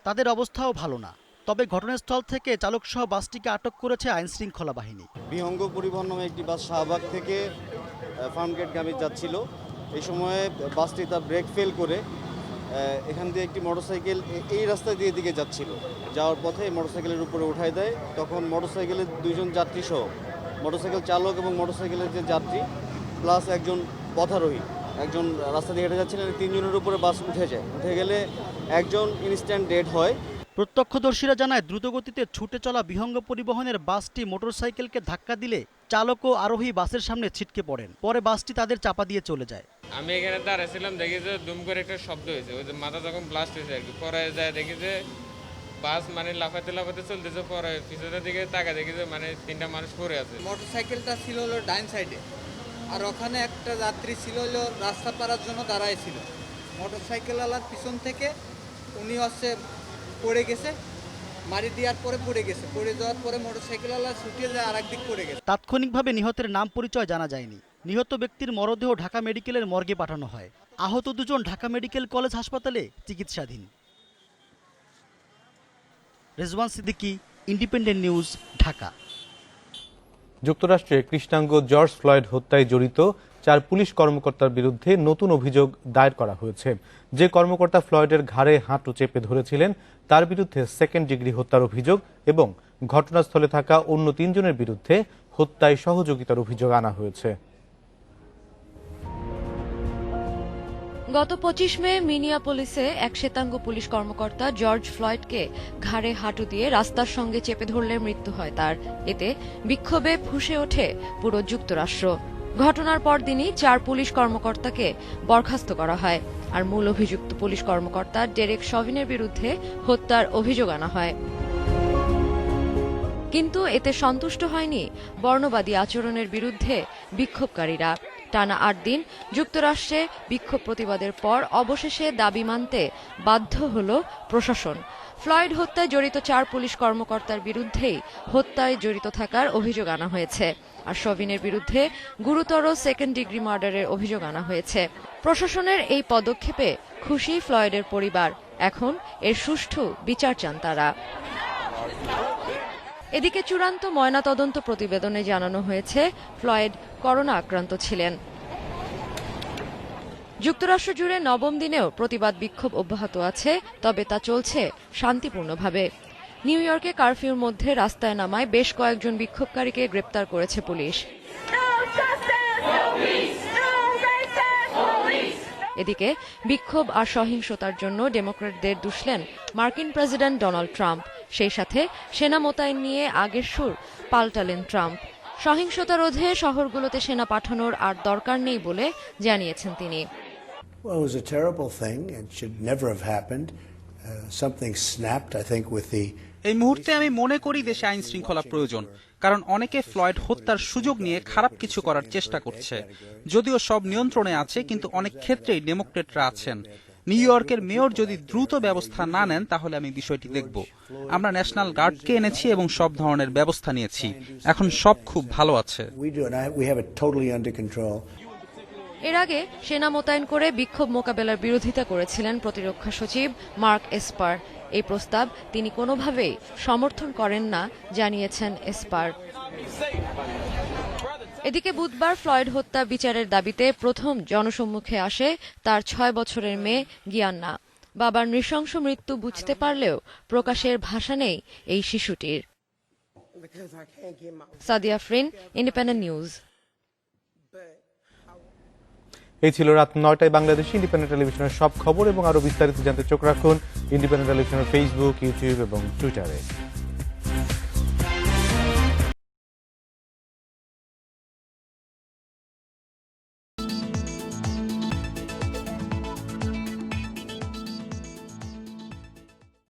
তাদের অবস্থাও ভালো না। তবে ঘটনাস্থল থেকে চালকসহ বাসটিকে আটক করেছে আইনশৃঙ্খলা বাহিনী। বিহঙ্গ পরিবহন নামে একটি বাস শাহবাগ থেকে ফার্মগেটগামী যাচ্ছিল। এই সময়ে বাসটি তার ব্রেক ফেল করে এখান দিয়ে একটি মোটরসাইকেল এই রাস্তা দিয়ে দিকে যাচ্ছিল, যাওয়ার পথে মোটরসাইকেলের উপরে উঠায় দেয়। তখন মোটরসাইকেলের 2 জন যাত্রী সহ মোটরসাইকেল চালক এবং মোটরসাইকেলের যে যাত্রী প্লাস একজন পথারোহী, একজন রাস্তা দিয়ে হেঁটে যাচ্ছিলেন, 3 জনের উপরে বাস উঠে যায়। উঠে গেলে একজন ইনস্ট্যান্ট ডেড হয়। প্রত্যক্ষদর্শীরা জানায় দ্রুতগতিতে ছুটে চলা বিহঙ্গ পরিবহনের বাসটি মোটরসাইকেলকে ধাক্কা দিলে চালক ও আরোহী বাসের সামনে ছিটকে পড়েন। পরে বাসটি তাদের চাপা দিয়ে চলে যায়। আমি এখানে দাঁড়াইছিলাম, দেখি যে দুম করে একটা শব্দ হয়েছে, ওই যে মাথা যখন ব্লাস্ট হয়েছে আর কি। পরে যায় দেখি যে বাস মানে লাফাতে লাফাতে চলতেছে। পরে পিছনের দিকে তাকা দেখি যে মানে 3টা মানুষ পড়ে আছে। মোটরসাইকেলটা ছিল হলো ডাইন সাইডে, আর ওখানে একটা যাত্রী ছিল হলো রাস্তা পারার জন্য দাঁড়াইছিল। মোটরসাইকেলওয়ালার পিছন থেকে উনি হচ্ছে পড়ে গেছে, মারি দেওয়ার পরে পড়ে গেছে। পড়ে যাওয়ার পরে মোটরসাইকেলওয়ালা ছুটিয়ে যায় আরেক দিক পড়ে গেছে। তাৎক্ষণিকভাবে নিহতের নাম পরিচয় জানা যায়নি। নিহত ব্যক্তির মরদেহ ঢাকা মেডিকেলের মর্গে পাঠানো হয়। আহত 2 জন ঢাকা মেডিকেল কলেজ হাসপাতালে চিকিৎসাধীন। Rezwan Siddiqui, independent news, Dhaka. যুক্তরাষ্ট্রে কৃষ্ণাঙ্গ জর্জ ফ্লয়েড হত্যায় জড়িত 4 পুলিশ কর্মকর্তার বিরুদ্ধে নতুন অভিযোগ দায়ের করা হয়েছে। যে কর্মকর্তা ফ্লয়েডের ঘাড়ে হাঁটু চেপে ধরেছিলেন তার বিরুদ্ধে 2nd ডিগ্রি হত্যার অভিযোগ এবং ঘটনাস্থলে থাকা অন্য 3 জনের বিরুদ্ধে হত্যায় সহযোগিতার অভিযোগ আনা হয়েছে। গত 25 মে মিনিয়াপোলিসে এক শ্বেতাঙ্গ পুলিশ কর্মকর্তা জর্জ ফ্লয়েডকে ঘাড়ে হাঁটু দিয়ে রাস্তার সঙ্গে চেপে ধরলে মৃত্যু হয় তার। এতে বিক্ষোভে ফুঁসে ওঠে পুরো যুক্তরাষ্ট্র। ঘটনার পরদিনই 4 পুলিশ কর্মকর্তাকে বরখাস্ত করা হয়, আর মূল অভিযুক্ত পুলিশ কর্মকর্তা ডেরেক শভিনের বিরুদ্ধে হত্যার অভিযোগ আনা হয়। কিন্তু এতে সন্তুষ্ট হয়নি বর্ণবাদী আচরণের বিরুদ্ধে বিক্ষোভকারীরা। টানা 8 দিন যুক্তরাষ্ট্রে বিক্ষোভ প্রতিবাদের পর অবশেষে দাবি মানতে বাধ্য হল প্রশাসন। ফ্লয়েড হত্যায় জড়িত 4 পুলিশ কর্মকর্তার বিরুদ্ধেই হত্যায় জড়িত থাকার অভিযোগ আনা হয়েছে, আর শভিনের বিরুদ্ধে গুরুতর 2nd ডিগ্রি মার্ডারের অভিযোগ আনা হয়েছে। প্রশাসনের এই পদক্ষেপে খুশি ফ্লয়েডের পরিবার। এখন এর সুষ্ঠু বিচার চান তারা। এদিকে চূড়ান্ত ময়নাতদন্ত প্রতিবেদনে জানানো হয়েছে ফ্লয়েড করোনা আক্রান্ত ছিলেন। যুক্তরাষ্ট্র জুড়ে 9ম দিনেও প্রতিবাদ বিক্ষোভ অব্যাহত আছে, তবে তা চলছে শান্তিপূর্ণভাবে। নিউ ইয়র্কে কারফিউর মধ্যে রাস্তায় নামায় বেশ কয়েকজন বিক্ষোভকারীকে গ্রেপ্তার করেছে পুলিশ। এদিকে বিক্ষোভ আর সহিংসতার জন্য ডেমোক্র্যাটদের দুষলেন মার্কিন প্রেসিডেন্ট ডোনাল্ড ট্রাম্প। সেই সাথে সেনা মোতায়েন নিয়ে আগের সুর পাল্টালেন ট্রাম্প। সহিংসতা রোধে শহরগুলোতে সেনা পাঠানোর আর দরকার নেই বলে জানিয়েছেন তিনি। Well, it was a terrible thing. It should never have happened. Something snapped, I think, with the এই মুহূর্তে আমি মনে করি দেশে আইন শৃঙ্খলা প্রয়োজন, কারণ অনেকে ফ্লয়েড হত্যার সুযোগ নিয়ে খারাপ কিছু করার চেষ্টা করছে। যদিও সব নিয়ন্ত্রণে আছে, কিন্তু অনেক ক্ষেত্রেই ডেমোক্রেটরা আছেন। নিউ ইয়র্কের মেয়র যদি দ্রুত ব্যবস্থা না নেন তাহলে আমি বিষয়টি দেখব। আমরা ন্যাশনাল গার্ডকে এনেছি এবং সব ধরনের ব্যবস্থা নিয়েছি। এখন সব খুব ভালো আছে। এর আগে সেনা মোতায়েন করে বিক্ষোভ মোকাবেলার বিরোধিতা করেছিলেন প্রতিরক্ষা সচিব মার্ক এসপার। এই প্রস্তাব তিনি কোনোভাবেই সমর্থন করেন না জানিয়েছেন এসপার। এদিকে বুধবার ফ্লয়েড হত্যা বিচারের দাবিতে প্রথম জনসম্মুখে আসে তার 6 বছরের মেয়ে গিয়ান্না। বাবার নৃশংস মৃত্যু বুঝতে পারলেও প্রকাশের ভাষা নেই এই শিশুটির। Sadia Afrin, independent news. এই ছিল রাত 9টায় বাংলাদেশি ইন্ডিপেন্ডেন্ট টেলিভিশনের সব খবর, এবং আরো বিস্তারিত জানতে চোখ রাখুন ইন্ডিপেন্ডেন্ট টেলিভিশনের ফেসবুক, ইউটিউব এবং টুইটারে।